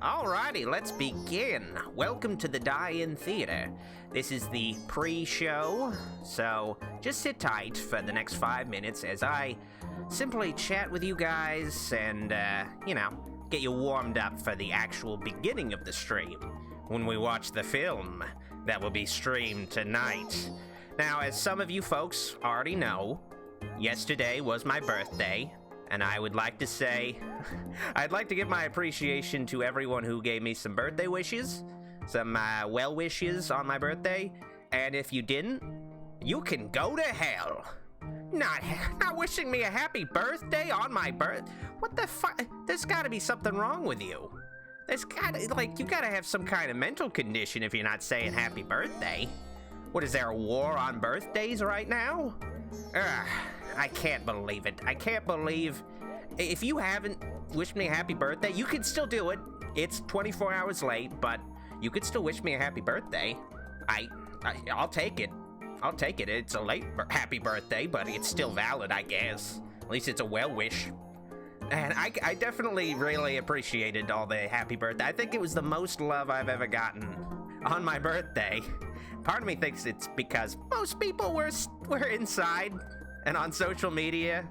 Alrighty, let's begin. Welcome to the Die-In Theater. This is the pre-show, so just sit tight for the next 5 minutes as I simply chat with you guys and, get you warmed up for the actual beginning of the stream, when we watch the film that will be streamed tonight. Now, as some of you folks already know, yesterday was my birthday, and I would like to say, I'd like to give my appreciation to everyone who gave me some birthday wishes, some well wishes on my birthday, and if you didn't, you can go to hell. Not wishing me a happy birthday on my what the fuck? There's gotta be something wrong with you. You gotta have some kind of mental condition if you're not saying happy birthday. What, is there a war on birthdays right now? I can't believe it. I can't believe... If you haven't wished me a happy birthday, you can still do it. It's 24 hours late, but you could still wish me a happy birthday. I'll take it. I'll take it. It's a late happy birthday, but it's still valid, I guess. At least it's a well wish. And I definitely really appreciated all the happy birthday. I think it was the most love I've ever gotten on my birthday. Part of me thinks it's because most people were inside and on social media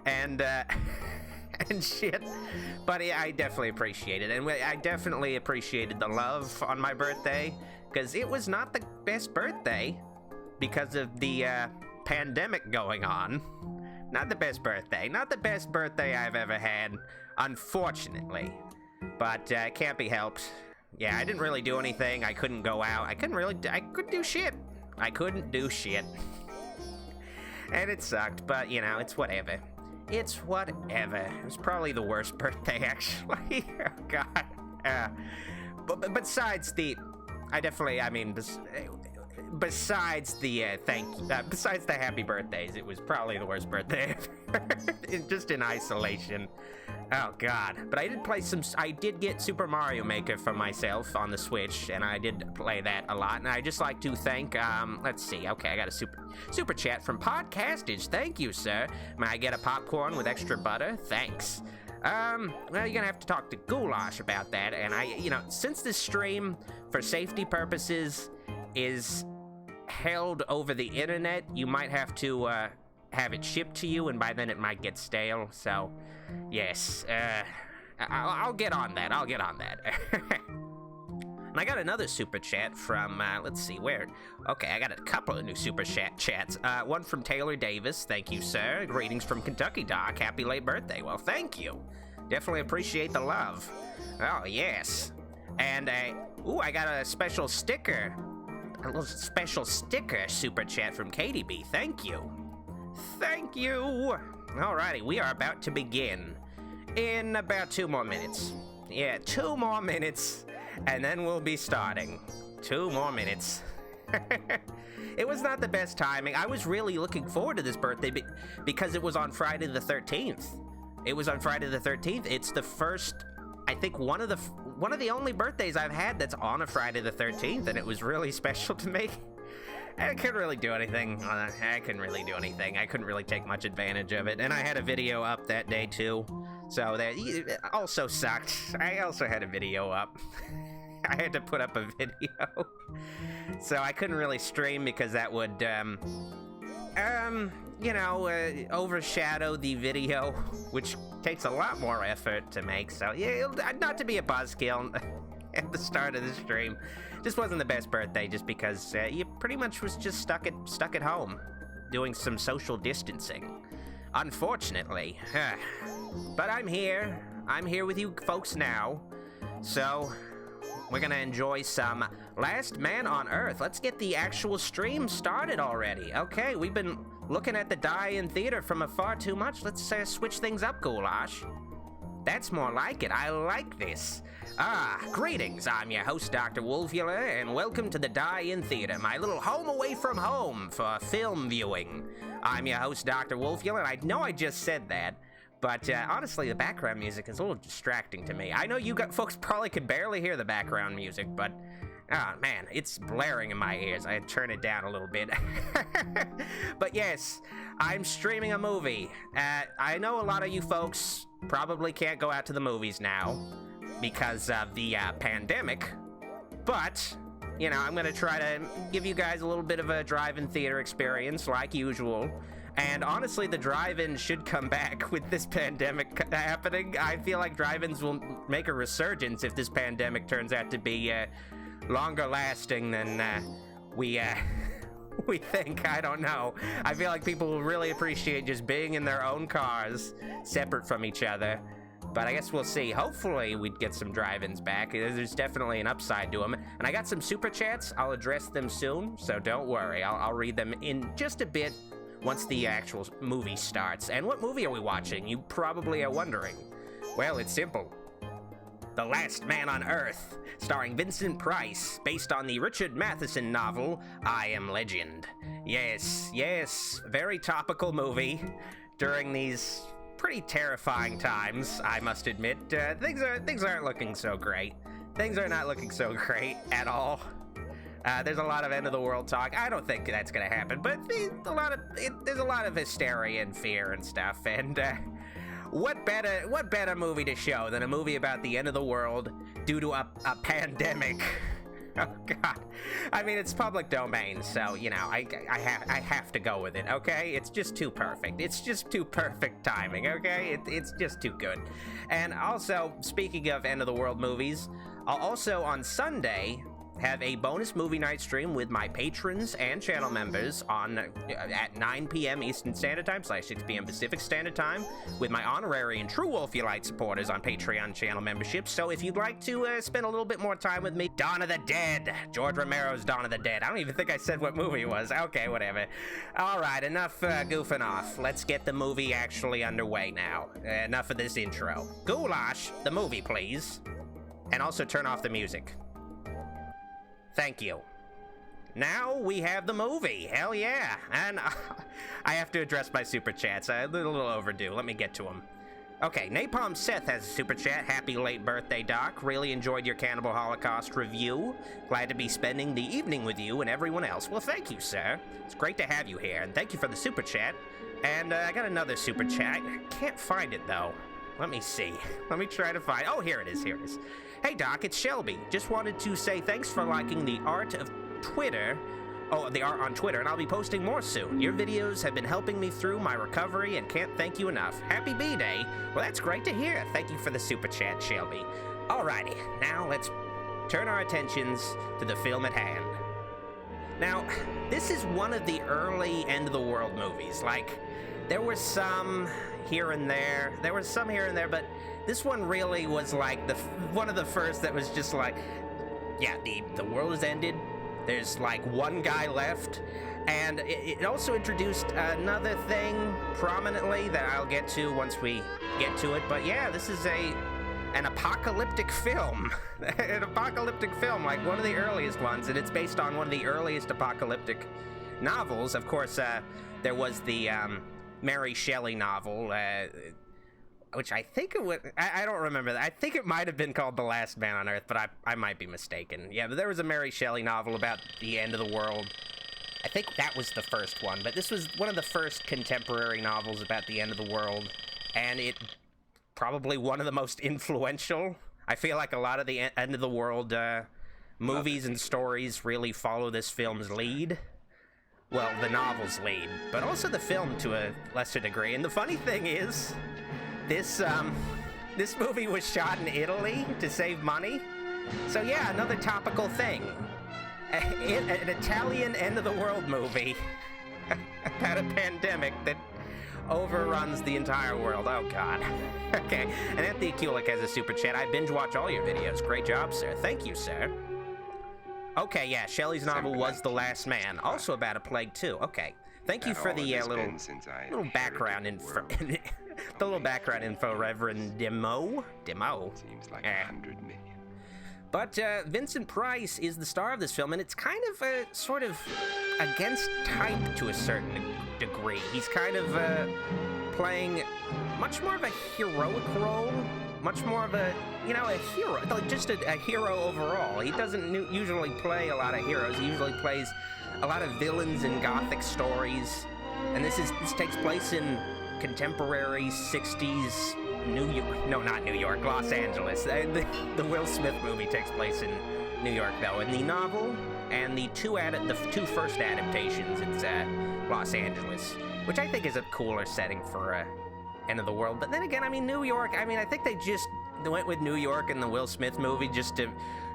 and and shit. But yeah, I definitely appreciate it. And I definitely appreciated the love on my birthday, because it was not the best birthday because of the pandemic going on. Not the best birthday. Not the best birthday I've ever had, unfortunately. But it can't be helped. Yeah, I didn't really do anything. I couldn't go out. I couldn't do shit. I couldn't do shit. And it sucked, but, it's whatever. It's whatever. It was probably the worst birthday, actually. Oh, God. But besides the... Besides the happy birthdays, it was probably the worst birthday ever. Just in isolation. Oh, God. But I did get Super Mario Maker for myself on the Switch, and I did play that a lot. And I just like to thank, let's see. Okay, I got a super chat from Podcastage. Thank you, sir. May I get a popcorn with extra butter? Thanks. Well, you're gonna have to talk to Goulash about that. And since this stream, for safety purposes, is held over the internet, you might have to, have it shipped to you, and by then it might get stale, so, yes, I'll get on that, And I got another super chat from, let's see, where? Okay, I got a couple of new super chats. One from Taylor Davis, thank you, sir. Greetings from Kentucky, Doc. Happy late birthday. Well, thank you. Definitely appreciate the love. Oh, yes. And, I got a special sticker. A little special sticker super chat from Katie B. Thank you. Thank you. Alrighty, we are about to begin in about 2 more minutes. Yeah, 2 more minutes, and then we'll be starting. 2 more minutes. It was not the best timing. I was really looking forward to this birthday because it was on Friday the 13th. It was on Friday the 13th. It's the first, I think, one of the only birthdays I've had that's on a Friday the 13th, and it was really special to me. I couldn't really do anything. I couldn't really do anything. I couldn't really take much advantage of it. And I had a video up that day, too. So that also sucked. I also had a video up. I had to put up a video. So I couldn't really stream because that would, overshadow the video, which takes a lot more effort to make. So, yeah, not to be a buzzkill at the start of the stream. Just wasn't the best birthday, just because you pretty much was just stuck at home, doing some social distancing. Unfortunately. But I'm here. I'm here with you folks now. So, we're gonna enjoy some Last Man on Earth. Let's get the actual stream started already. Okay, we've been looking at the Die-In Theater from afar too much. Let's switch things up, Goulash. That's more like it. I like this. Greetings. I'm your host, Dr. Wolfula, and welcome to the Die-In Theater, my little home away from home for film viewing. I'm your host, Dr. Wolfula, and I know I just said that, but honestly, the background music is a little distracting to me. I know you folks probably can barely hear the background music, but man, it's blaring in my ears. I turn it down a little bit. But yes, I'm streaming a movie. I know a lot of you folks probably can't go out to the movies now, because of the pandemic. But, you know, I'm going to try to give you guys a little bit of a drive-in theater experience like usual. And honestly, the drive-in should come back with this pandemic happening. I feel like drive-ins will make a resurgence if this pandemic turns out to be longer lasting than we think. I don't know. I feel like people will really appreciate just being in their own cars, separate from each other. But I guess we'll see. Hopefully we'd get some drive-ins back. There's definitely an upside to them. And I got some super chats. I'll address them soon, so don't worry. I'll read them in just a bit once the actual movie starts. And what movie are we watching? You probably are wondering. Well, it's simple. The Last Man on Earth, starring Vincent Price, based on the Richard Matheson novel, I Am Legend. Yes, very topical movie during these pretty terrifying times, I must admit. Things aren't looking so great. Things are not looking so great at all. There's a lot of end of the world talk. I don't think that's gonna happen, but there's a lot of hysteria and fear and stuff. And what better movie to show than a movie about the end of the world due to a pandemic? Oh God! I mean, it's public domain, so you know I have to go with it. Okay, it's just too perfect. It's just too perfect timing. Okay, it's just too good. And also, speaking of end of the world movies, I'll also on Sunday have a bonus movie night stream with my patrons and channel members on at 9 p.m. Eastern Standard Time / 6 p.m. Pacific Standard Time with my honorary and true Wolfielite supporters on Patreon channel memberships. So if you'd like to spend a little bit more time with me, Dawn of the Dead, George Romero's Dawn of the Dead. I don't even think I said what movie it was. Okay, whatever. All right, enough goofing off. Let's get the movie actually underway now. Enough of this intro. Goulash, the movie, please. And also turn off the music. Thank you. Now we have the movie. Hell yeah. And I have to address my super chats. A little overdue. Let me get to them. Okay, Napalm Seth has a super chat. Happy late birthday, Doc. Really enjoyed your Cannibal Holocaust review. Glad to be spending the evening with you and everyone else. Well, thank you, sir. It's great to have you here. And thank you for the super chat. And I got another super chat. I can't find it, though. Let me see. Let me try to find... Oh, here it is. Here it is. Hey Doc, it's Shelby. Just wanted to say thanks for liking the art of Twitter. Oh, the art on Twitter, and I'll be posting more soon. Your videos have been helping me through my recovery and can't thank you enough. Happy B-Day. Well, that's great to hear. Thank you for the super chat, Shelby. Alrighty, now let's turn our attentions to the film at hand. Now, this is one of the early end of the world movies. Like, there were some here and there. But this one really was like one of the first that was just like, yeah, the world has ended. There's like one guy left. And it also introduced another thing prominently that I'll get to once we get to it. But yeah, this is an apocalyptic film. An apocalyptic film, like one of the earliest ones. And it's based on one of the earliest apocalyptic novels. Of course, there was the Mary Shelley novel, which I think it was, I don't remember that. I think it might have been called The Last Man on Earth, but I might be mistaken. Yeah, but there was a Mary Shelley novel about the end of the world. I think that was the first one, but this was one of the first contemporary novels about the end of the world, and it probably one of the most influential. I feel like a lot of the end of the world movies and stories really follow this film's lead. Well, the novel's lead, but also the film to a lesser degree. And the funny thing is, this movie was shot in Italy to save money. So yeah, another topical thing. An Italian end-of-the-world movie about a pandemic that overruns the entire world. Oh, God. Okay, and Anthony Kulik has a super chat. I binge-watch all your videos. Great job, sir. Thank you, sir. Okay, yeah, Shelley's novel was The Last Man, also about a plague, too. Okay. Thank you for the little background info. The little background info, Reverend Demo. Seems like 100 million. But Vincent Price is the star of this film, and it's kind of sort of against type to a certain degree. He's kind of playing much more of a heroic role, much more of a, you know, a hero, like just a hero overall. He doesn't usually play a lot of heroes. He usually plays a lot of villains in Gothic stories, and this takes place in contemporary 60s New York. No, not New York. Los Angeles. The Will Smith movie takes place in New York, though. In the novel and the two first adaptations, it's Los Angeles, which I think is a cooler setting for end of the world. But then again, I mean, New York. I mean, I think they just went with New York in the Will Smith movie just to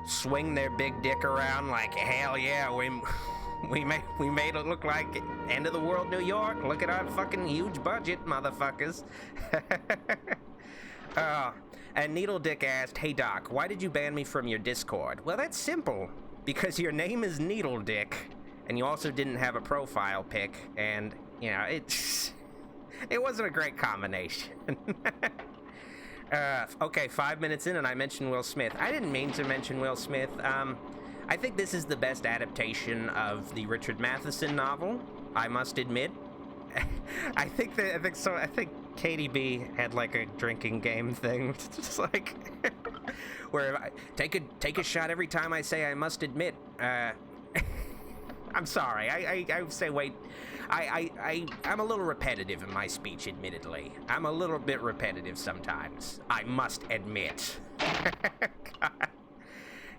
swing their big dick around like, hell yeah, we made it look like end of the world New York. Look at our fucking huge budget, motherfuckers. And Needle Dick asked, "Hey Doc, why did you ban me from your Discord?" Well, that's simple. Because your name is Needle Dick, and you also didn't have a profile pic, and, you know, it wasn't a great combination. Okay, 5 minutes in and I mentioned Will Smith. I didn't mean to mention Will Smith. I think this is the best adaptation of the Richard Matheson novel, I must admit. I think Katie B had like a drinking game thing. Just like where I take a shot every time I say I must admit. I'm sorry. I say wait. I'm a little repetitive in my speech, admittedly. I'm a little bit repetitive sometimes. I must admit.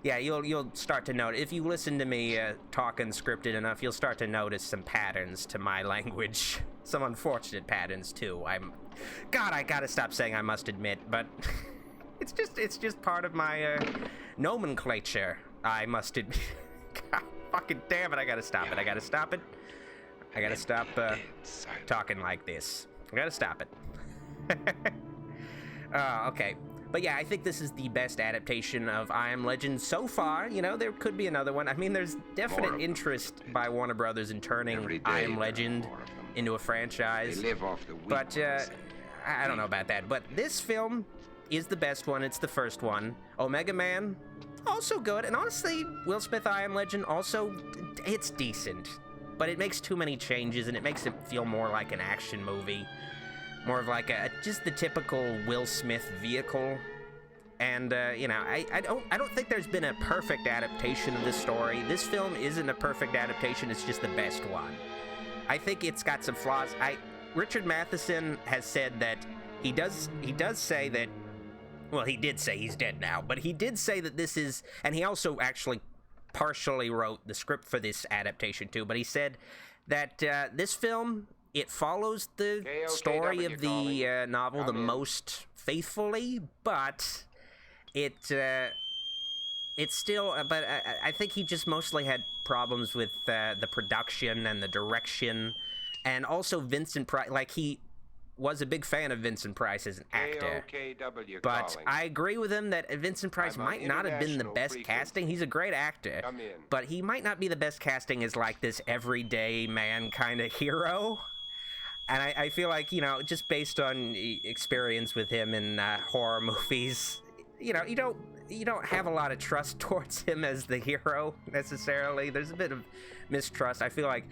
Yeah, you'll start to notice, if you listen to me talk unscripted enough, you'll start to notice some patterns to my language. Some unfortunate patterns, too. God, I gotta stop saying I must admit, but it's just part of my nomenclature, I must admit. God, fucking damn it, I gotta stop it. I gotta stop talking like this. I gotta stop it. Okay. But yeah, I think this is the best adaptation of I Am Legend so far. You know, there could be another one. I mean, there's definite interest by Warner Brothers in turning I Am Legend into a franchise. But I don't know about that. But this film is the best one. It's the first one. Omega Man, also good. And honestly, Will Smith I Am Legend, also, it's decent. But it makes too many changes, and it makes it feel more like an action movie. More of like just the typical Will Smith vehicle. And, you know, I don't think there's been a perfect adaptation of this story. This film isn't a perfect adaptation, it's just the best one. I think it's got some flaws. Richard Matheson has said that he does say that, well, he did say he's dead now, but he did say that this is, and he also actually partially wrote the script for this adaptation too, but he said that this film, it follows the story of the novel the most faithfully, but it's still, but I think he just mostly had problems with the production and the direction, and also Vincent Price. Like, he was a big fan of Vincent Price as an actor, but I agree with him that Vincent Price might not have been the best casting. He's a great actor, but he might not be the best casting as like this everyday man kind of hero. And I feel like, you know, just based on experience with him in horror movies, you know, you don't have a lot of trust towards him as the hero necessarily. There's a bit of mistrust. I feel like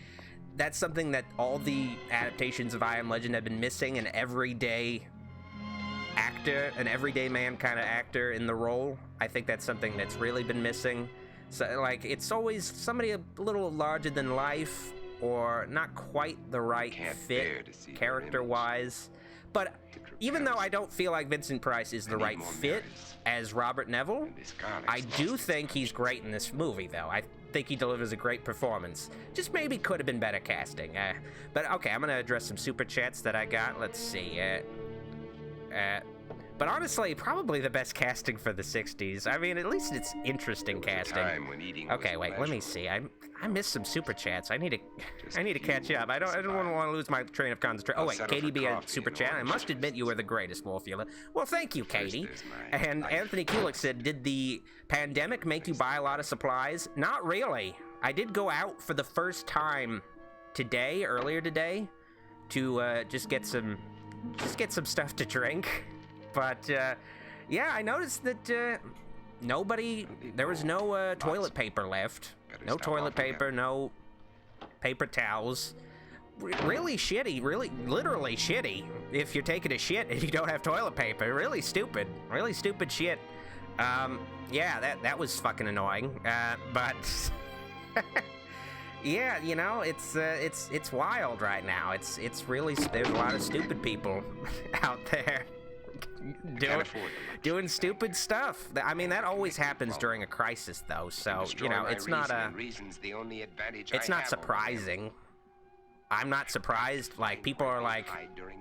that's something that all the adaptations of I Am Legend have been missing, an everyday actor, an everyday man kind of actor in the role. I think that's something that's really been missing. So, like, it's always somebody a little larger than life, or not quite the right fit character-wise. But even though I don't feel like Vincent Price is the right fit as Robert Neville, I do think he's great in this movie, though. I think he delivers a great performance. Just maybe could have been better casting. But okay, I'm going to address some super chats that I got. Let's see. But honestly, probably the best casting for the 60s. I mean, at least it's interesting casting. Okay, wait, let me see. I missed some super chats. I need to catch up. I don't want to lose my train of concentration. Oh wait, KDB had super chat. I must admit you were the greatest, Wolfula. Well, thank you, Katie. And Anthony Kulik said, did the pandemic make you buy a lot of supplies? Not really. I did go out for the first time earlier today, to just get some stuff to drink. But, yeah, I noticed that there was no toilet paper left. No toilet paper, no paper towels. Really shitty, literally shitty if you're taking a shit and you don't have toilet paper. Really stupid shit. Yeah, that was fucking annoying. But, yeah, you know, it's wild right now. It's really, there's a lot of stupid people out there. doing stupid stuff. I mean, that always happens during a crisis, though. So you know, it's not surprising. I'm not surprised. Like, people are like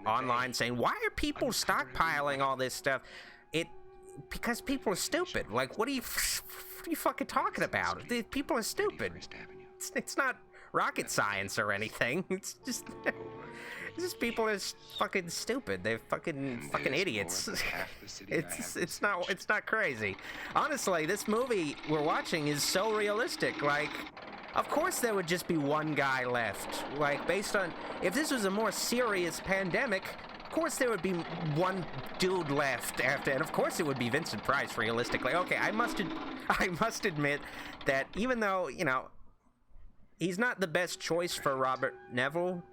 online saying, "Why are people stockpiling all this stuff?" Because people are stupid. Like, what are you fucking talking about? People are stupid. It's not rocket science or anything. It's just people are fucking stupid. They're fucking idiots. It's not crazy. Honestly, this movie we're watching is so realistic. Like, of course there would just be one guy left. Like, based on, if this was a more serious pandemic, of course there would be one dude left after, and of course it would be Vincent Price, realistically. Okay, I must admit that even though, you know, he's not the best choice for Robert Neville,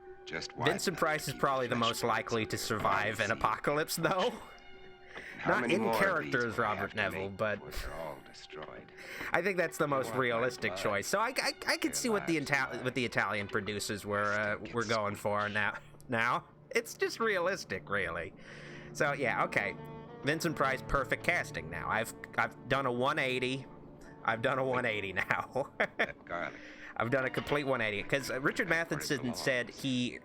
Vincent Price is probably the most likely to survive an apocalypse, though. Not in character as Robert Neville, but I think that's the most realistic choice. So I could see what the Italian producers were going for now. It's just realistic, really. So yeah, okay. Vincent Price, perfect casting now. I've done a 180. I've done a 180 now. I've done a complete 180 because Richard Matheson said he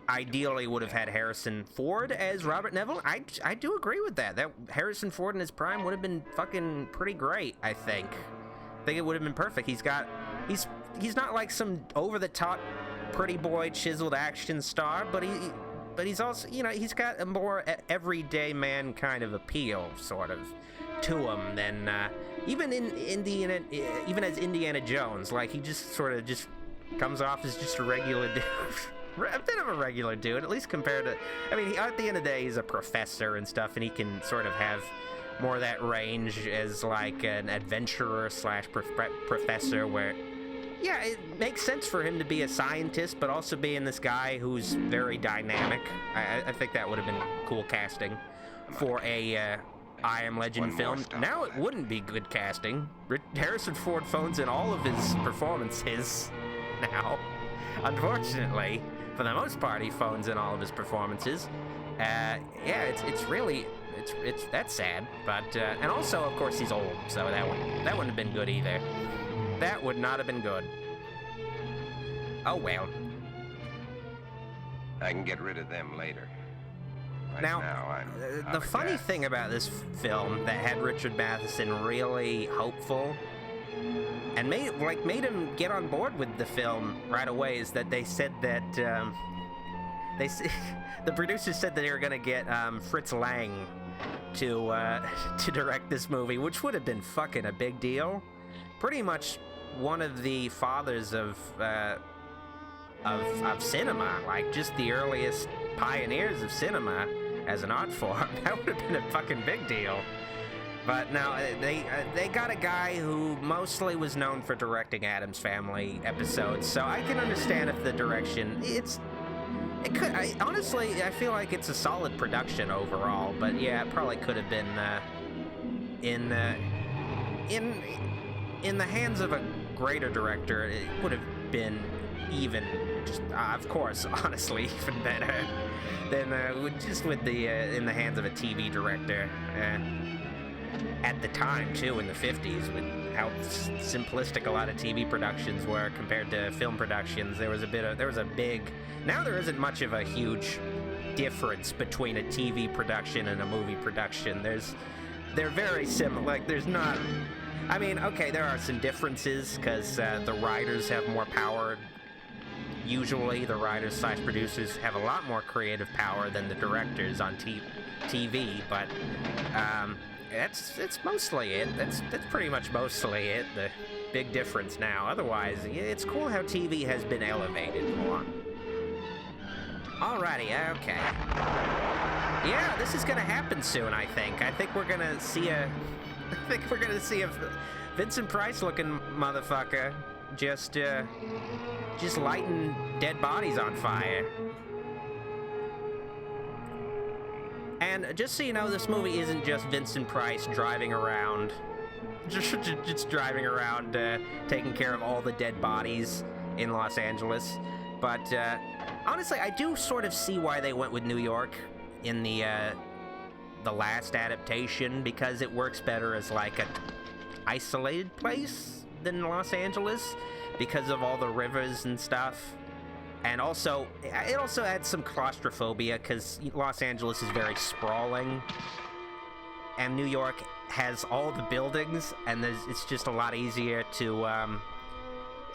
ideally would have had Harrison Ford as Robert Neville. I do agree with that. That Harrison Ford in his prime would have been fucking pretty great. I think it would have been perfect. He's not like some over the top pretty boy chiseled action star, but he's also, you know, he's got a more everyday man kind of appeal sort of to him than even as Indiana Jones. Like, he just sort of just comes off as just a regular dude. A bit of a regular dude, at least compared to, I mean, at the end of the day, he's a professor and stuff, and he can sort of have more of that range as like an adventurer / professor, where, yeah, it makes sense for him to be a scientist, but also being this guy who's very dynamic. I think that would have been cool casting for a I Am Legend film. Now it wouldn't be good casting. Harrison Ford phones in all of his performances now. Unfortunately, for the most part, he phones in all of his performances. Yeah, it's really that's sad. But and also, of course, he's old, so that wouldn't have been good either. That would not have been good. Oh well. I can get rid of them later. Now, the funny thing about this film that had Richard Matheson really hopeful and made him get on board with the film right away is that they said that the producers said that they were going to get Fritz Lang to direct this movie, which would have been fucking a big deal. Pretty much one of the fathers of cinema, like just the earliest pioneers of cinema as an art form. That would have been a fucking big deal. But now they got a guy who mostly was known for directing Addams Family episodes, so I can understand if the direction honestly, I feel like it's a solid production overall, but yeah, it probably could have been in the hands of a greater director. It would have been even, just of course, honestly, even better than just with in the hands of a TV director. At the time, too, in the 50s, with how simplistic a lot of TV productions were compared to film productions, there was a big. Now there isn't much of a huge difference between a TV production and a movie production. They're very similar. Like, there's not. I mean, okay, there are some differences because the writers have more power. Usually, the writers / producers have a lot more creative power than the directors on TV, but that's mostly it. That's pretty much mostly it. The big difference now. Otherwise, it's cool how TV has been elevated more. Alrighty, okay. Yeah, this is gonna happen soon. I think we're gonna see a Vincent Price-looking motherfucker just lighting dead bodies on fire. And just so you know, this movie isn't just Vincent Price driving around, just driving around, taking care of all the dead bodies in Los Angeles. But honestly, I do sort of see why they went with New York in the the last adaptation because it works better as like a isolated place than Los Angeles because of all the rivers and stuff. And also, it also adds some claustrophobia because Los Angeles is very sprawling, and New York has all the buildings, and it's just a lot easier to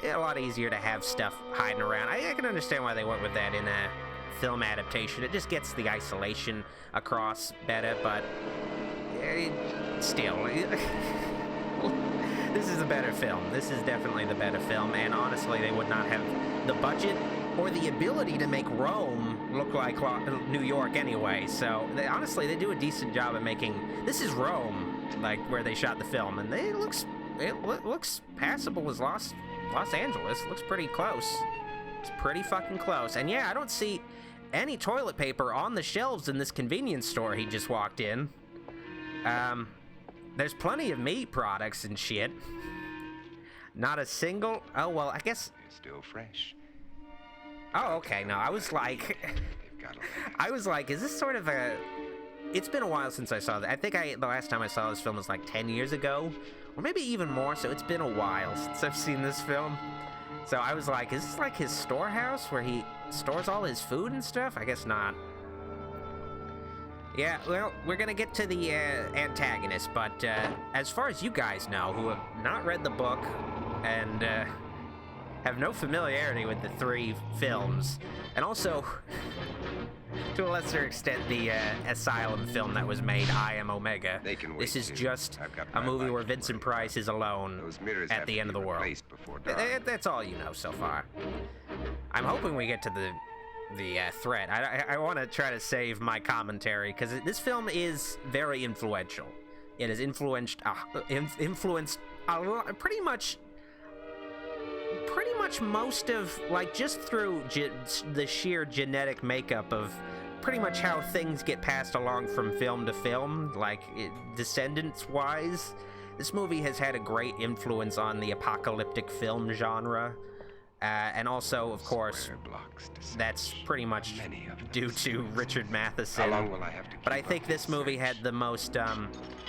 have stuff hiding around. I can understand why they went with that in a film adaptation. It just gets the isolation across better, but still, this is a better film. This is definitely the better film, and honestly, they would not have the budget or the ability to make Rome look like New York anyway. So honestly, they do a decent job of making. This is Rome, like where they shot the film, and it looks passable as Los Angeles. It looks pretty close. It's pretty fucking close. And yeah, I don't see any toilet paper on the shelves in this convenience store he just walked in. There's plenty of meat products and shit. Not a single. Oh well, I guess It's still fresh. Oh, okay. No, I was like, is this sort of a... It's been a while since I saw that. I think the last time I saw this film was like 10 years ago, or maybe even more, so it's been a while since I've seen this film. So I was like, is this like his storehouse where he stores all his food and stuff? I guess not. Yeah, well, we're gonna get to the antagonist, but as far as you guys know, who have not read the book and have no familiarity with the 3 films, and also, to a lesser extent, the Asylum film that was made, I Am Omega. This is just a movie where Vincent Price is alone at the end of the world. That's all you know so far. I'm hoping we get to the threat. I want to try to save my commentary, because this film is very influential. It has influenced pretty much most of, like, just through the sheer genetic makeup of pretty much how things get passed along from film to film, like descendants-wise. This movie has had a great influence on the apocalyptic film genre, and also, of course, that's pretty much due to Richard Matheson. How long will I have to keep but I think this movie had the most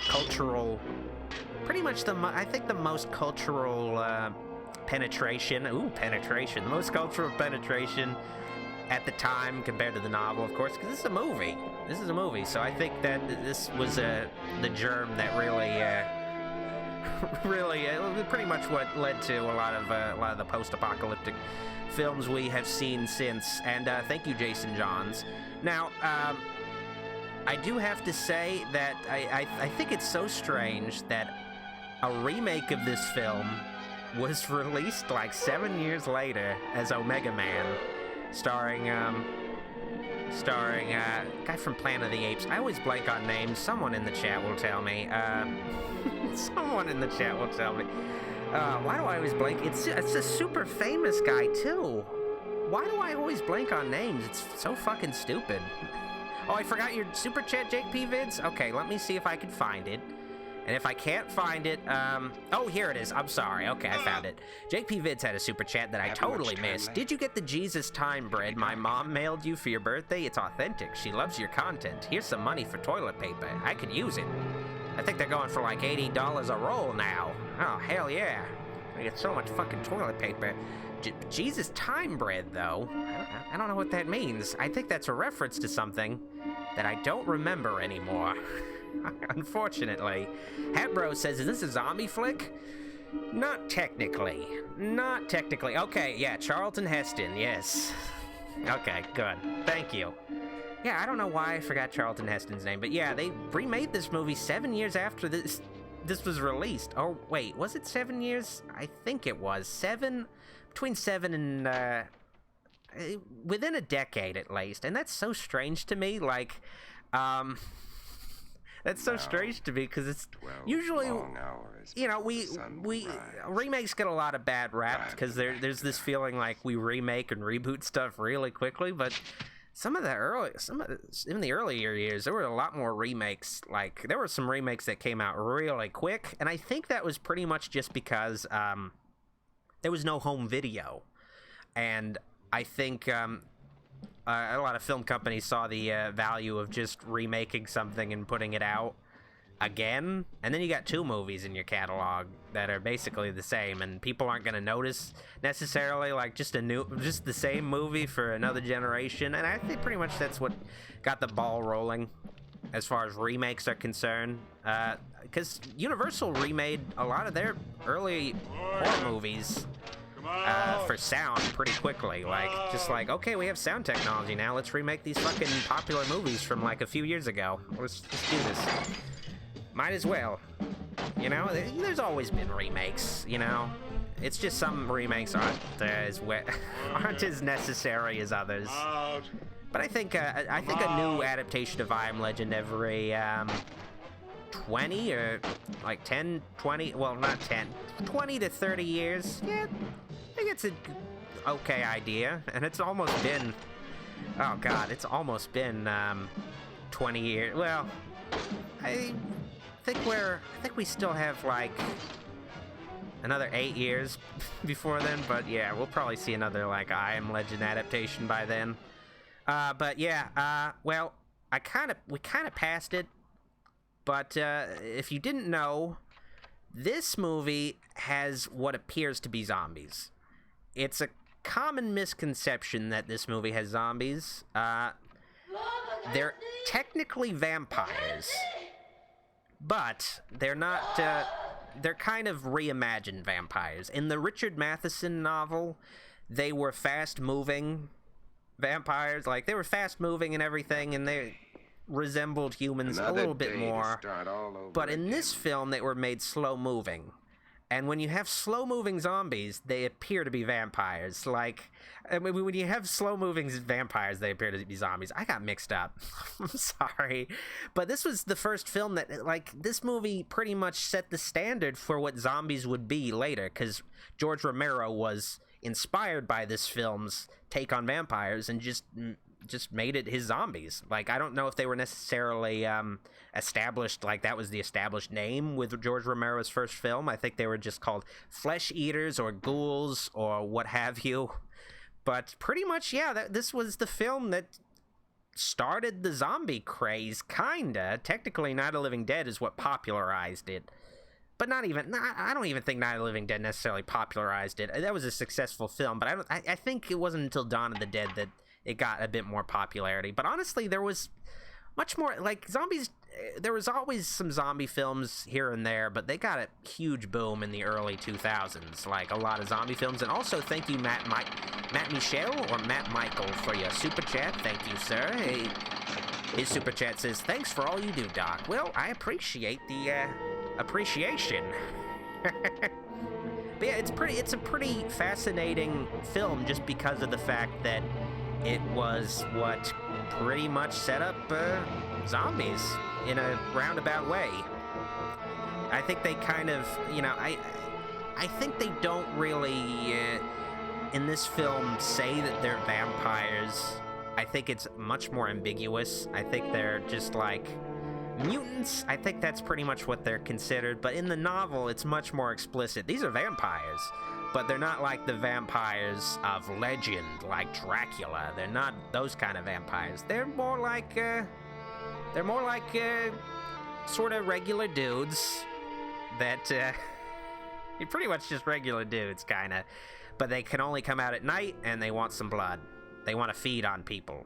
cultural, I think the most cultural penetration. The most cultural penetration at the time compared to the novel, of course, because this is a movie. So I think that this was the germ that really pretty much what led to a lot of the post-apocalyptic films we have seen since. And thank you, Jason Johns. Now, I do have to say that I think it's so strange that a remake of this film was released like 7 years later as Omega Man, starring a guy from Planet of the Apes. I always blank on names. Someone in the chat will tell me. Someone in the chat will tell me. Why do I always blank? It's a super famous guy too. Why do I always blank on names? It's so fucking stupid. Oh, I forgot your super chat, Jake P. Vids? Okay, let me see if I can find it. And if I can't find it, oh, here it is. I'm sorry. Okay, I found it. Jake P. Vids had a super chat that I totally missed. Did you get the Jesus Time bread my mom mailed you for your birthday? It's authentic. She loves your content. Here's some money for toilet paper. I could use it. I think they're going for like $80 a roll now. Oh, hell yeah. I get so much fucking toilet paper. Jesus Time bread, though. I don't know what that means. I think that's a reference to something that I don't remember anymore. Unfortunately. Hatbro says, is this a zombie flick? Not technically. Okay, yeah, Charlton Heston, yes. Okay, good. Thank you. Yeah, I don't know why I forgot Charlton Heston's name, but yeah, they remade this movie 7 years after this was released. Oh, wait, was it 7 years? I think it was. Between 7 and, within a decade at least. And that's so strange to me, like, that's so strange to me, because it's usually, you know, we remakes get a lot of bad rap, because there's this feeling like we remake and reboot stuff really quickly, but in the earlier years, there were a lot more remakes. Like, there were some remakes that came out really quick, and I think that was pretty much just because there was no home video, and I think a lot of film companies saw the value of just remaking something and putting it out again, and then you got 2 movies in your catalog that are basically the same, and people aren't going to notice necessarily, like, just the same movie for another generation. And I think pretty much that's what got the ball rolling as far as remakes are concerned, because Universal remade a lot of their early horror movies for sound pretty quickly. Like, just like, okay, we have sound technology now, let's remake these fucking popular movies from like a few years ago. Let's do this. Might as well. You know, there's always been remakes, you know? It's just some remakes aren't as necessary as others. But I think a new adaptation of I Am Legend every 20 or like 10, 20, well, not 10, 20 to 30 years. Yeah, I think it's an okay idea. And it's almost been, oh God, it's almost been 20 years. Well, I think we still have like another 8 years before then, but yeah, we'll probably see another like I Am Legend adaptation by then. But yeah, well, we kind of passed it, but if you didn't know, this movie has what appears to be zombies. It's a common misconception that this movie has zombies. They're technically vampires, but they're not, they're kind of reimagined vampires. In the Richard Matheson novel, they were fast-moving vampires. Like, they were fast-moving and everything, and they resembled humans a little bit more. But in this film, they were made slow-moving. And when you have slow-moving zombies, they appear to be vampires. Like, I mean, when you have slow-moving vampires, they appear to be zombies. I got mixed up. I'm sorry. But this was the first film that, like, this movie pretty much set the standard for what zombies would be later, because George Romero was inspired by this film's take on vampires and just made it his zombies. Like, I don't know if they were necessarily established, like that was the established name with George Romero's first film. I think they were just called flesh eaters or ghouls or what have you. But pretty much, yeah, this was the film that started the zombie craze, kinda. Technically, Night of the Living Dead is what popularized it. But I don't even think Night of the Living Dead necessarily popularized it. That was a successful film, but I think it wasn't until Dawn of the Dead that it got a bit more popularity. But honestly, there was much more, like, zombies, there was always some zombie films here and there, but they got a huge boom in the early 2000s, like a lot of zombie films. And also, thank you, Matt Michel, or Matt Michael, for your super chat. Thank you, sir. His super chat says, "Thanks for all you do, Doc." Well, I appreciate the appreciation. But yeah, it's a pretty fascinating film just because of the fact that it was what pretty much set up zombies in a roundabout way. I think they kind of, you know, I think they don't really, in this film, say that they're vampires. I think it's much more ambiguous. I think they're just like mutants. I think that's pretty much what they're considered. But in the novel, it's much more explicit. These are vampires. But they're not like the vampires of legend, like Dracula. They're not those kind of vampires. They're more like sort of regular dudes that, you're pretty much just regular dudes, kind of. But they can only come out at night, and they want some blood. They want to feed on people.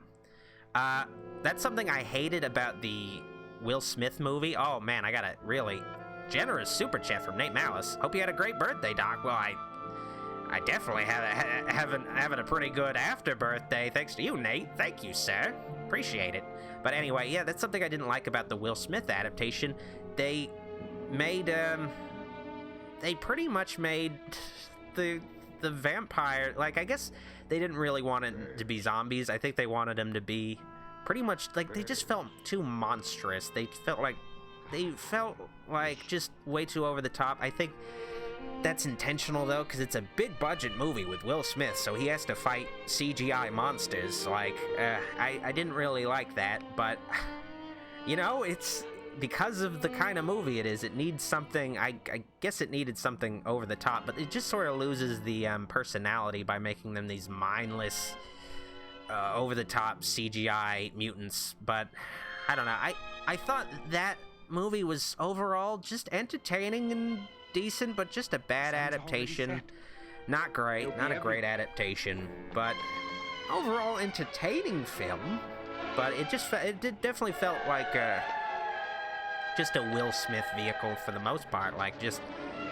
That's something I hated about the Will Smith movie. Oh, man, I got a really generous super chat from Nate Malice. Hope you had a great birthday, Doc. Well, I definitely having a pretty good after birthday, thanks to you, Nate. Thank you, sir. Appreciate it. But anyway, yeah, that's something I didn't like about the Will Smith adaptation. They pretty much made the vampire, like, I guess they didn't really want it to be zombies. I think they wanted them to be pretty much, like, they just felt too monstrous. They felt like just way too over the top. I think that's intentional, though, because it's a big budget movie with Will Smith, so he has to fight CGI monsters. Like, I didn't really like that, but, you know, it's because of the kind of movie it is. It needs something, I guess it needed something over the top, but it just sort of loses the personality by making them these mindless, over-the-top CGI mutants, but I don't know. I thought that movie was overall just entertaining and decent, but just a bad adaptation. Not great, not a great adaptation, but overall entertaining film. But it definitely felt like just a Will Smith vehicle for the most part. Like, just,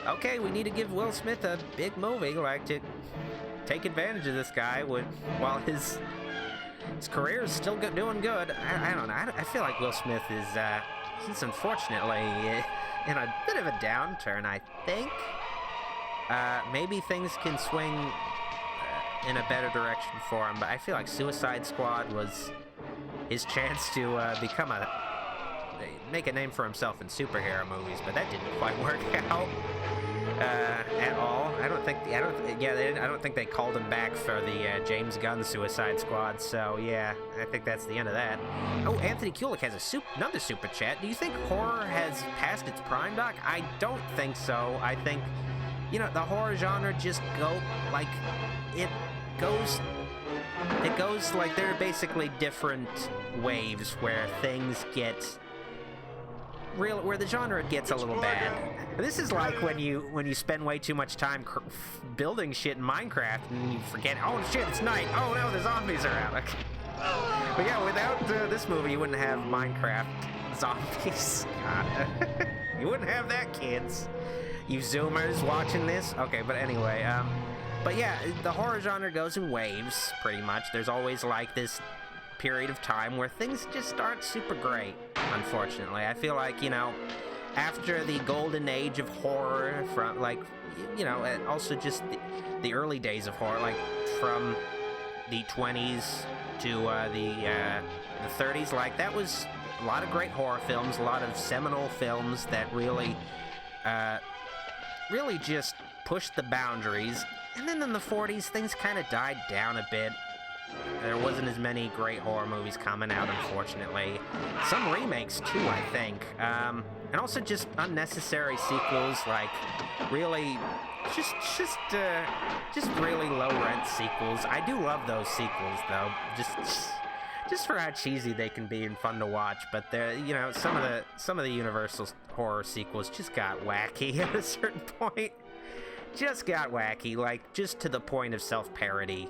okay, we need to give Will Smith a big movie, like, to take advantage of this guy while his career is still doing good. I don't know. I feel like Will Smith is, he's unfortunately in a bit of a downturn, I think. Maybe things can swing in a better direction for him, but I feel like Suicide Squad was his chance to make a name for himself in superhero movies, but that didn't quite work out at all. I don't think they called him back for the James Gunn Suicide Squad. So yeah, I think that's the end of that. Oh, Anthony Kulik has another super chat. Do you think horror has passed its prime, Doc? I don't think so. I think, the horror genre just goes like there are basically different waves where things get where the genre gets a little bad. This is like when you spend way too much time building shit in Minecraft and you forget, oh shit, it's night. Oh no, the zombies are out. Okay. But yeah, without this movie, you wouldn't have Minecraft zombies. God. You wouldn't have that, kids. You Zoomers watching this? Okay, but anyway, but yeah, the horror genre goes in waves, pretty much. There's always like this period of time where things just aren't super great, unfortunately. I feel like, after the golden age of horror, from and also just the early days of horror, like from the 20s to the 30s, like that was a lot of great horror films, a lot of seminal films that really just pushed the boundaries. And then in the 40s, things kind of died down a bit. There wasn't as many great horror movies coming out, unfortunately. Some remakes, too, I think. And also just unnecessary sequels, like really, just really low-rent sequels. I do love those sequels, though. Just for how cheesy they can be and fun to watch. But they're, some of the Universal horror sequels just got wacky at a certain point. Just got wacky, like just to the point of self-parody.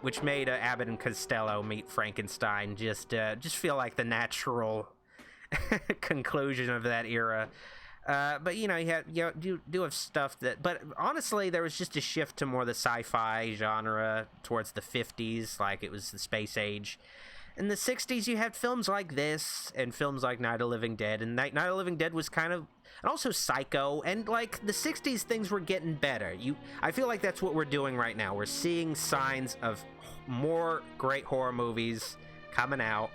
Which made Abbott and Costello meet Frankenstein just feel like the natural conclusion of that era. But you do have stuff that. But honestly, there was just a shift to more the sci-fi genre towards the 50s, like it was the space age. In the 60s, you had films like this and films like Night of the Living Dead, and Night of the Living Dead was kind of, and also Psycho, and like the 60s, things were getting better. I feel like that's what we're doing right now. We're seeing signs of more great horror movies coming out,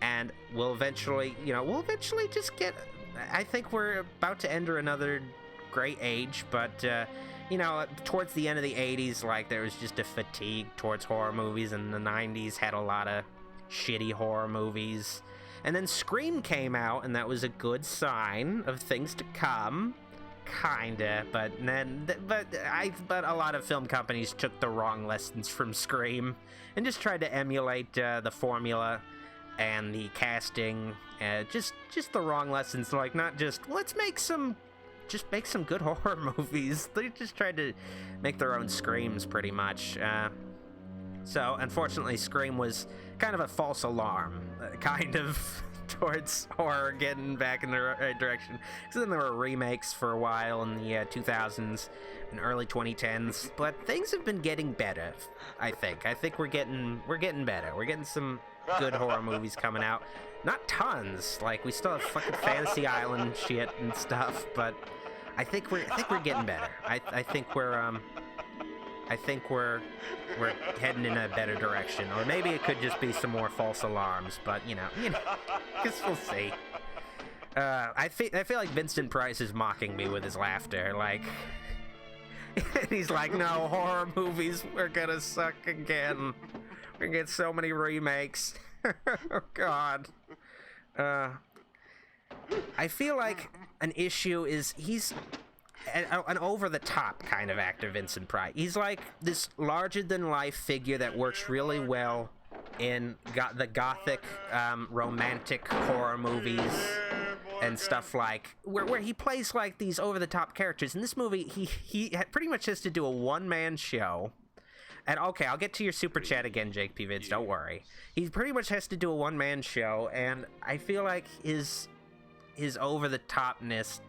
and we'll eventually just get. I think we're about to enter another great age, but towards the end of the 80s, like there was just a fatigue towards horror movies, and the 90s had a lot of shitty horror movies, and then Scream came out, and that was a good sign of things to come, kinda. But a lot of film companies took the wrong lessons from Scream and just tried to emulate the formula and the casting, just the wrong lessons. Like, not just let's make some good horror movies. They just tried to make their own Screams, pretty much. So, unfortunately, Scream was kind of a false alarm, towards horror getting back in the right direction. So then there were remakes for a while in the 2000s and early 2010s, but things have been getting better, I think. I think we're getting better. We're getting some good horror movies coming out. Not tons. Like, we still have fucking Fantasy Island shit and stuff, but I think we're getting better. I think we're heading in a better direction, or maybe it could just be some more false alarms. But guess we'll see. I feel like Vincent Price is mocking me with his laughter. Like, he's like, "No, horror movies, we're gonna suck again. We're gonna get so many remakes." Oh God. I feel like an issue is an over-the-top kind of actor, Vincent Price. He's like this larger-than-life figure that works really well in the gothic, romantic horror movies and stuff like where he plays like these over-the-top characters. In this movie, he pretty much has to do a one-man show. And okay, I'll get to your super chat again, Jake P. Vids, don't worry. He pretty much has to do a one-man show, and I feel like his over-the-topness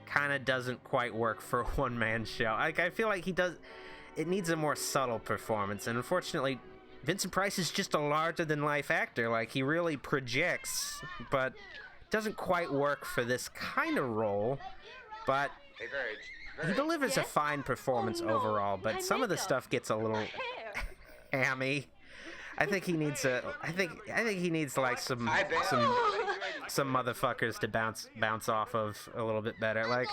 kind of doesn't quite work for a one-man show. Like, I feel like it needs a more subtle performance, and unfortunately, Vincent Price is just a larger-than-life actor. Like, he really projects, but doesn't quite work for this kind of role, but he delivers a fine performance overall, but some of the stuff gets a little hammy. I think he needs like some motherfuckers to bounce off of a little bit better. Like,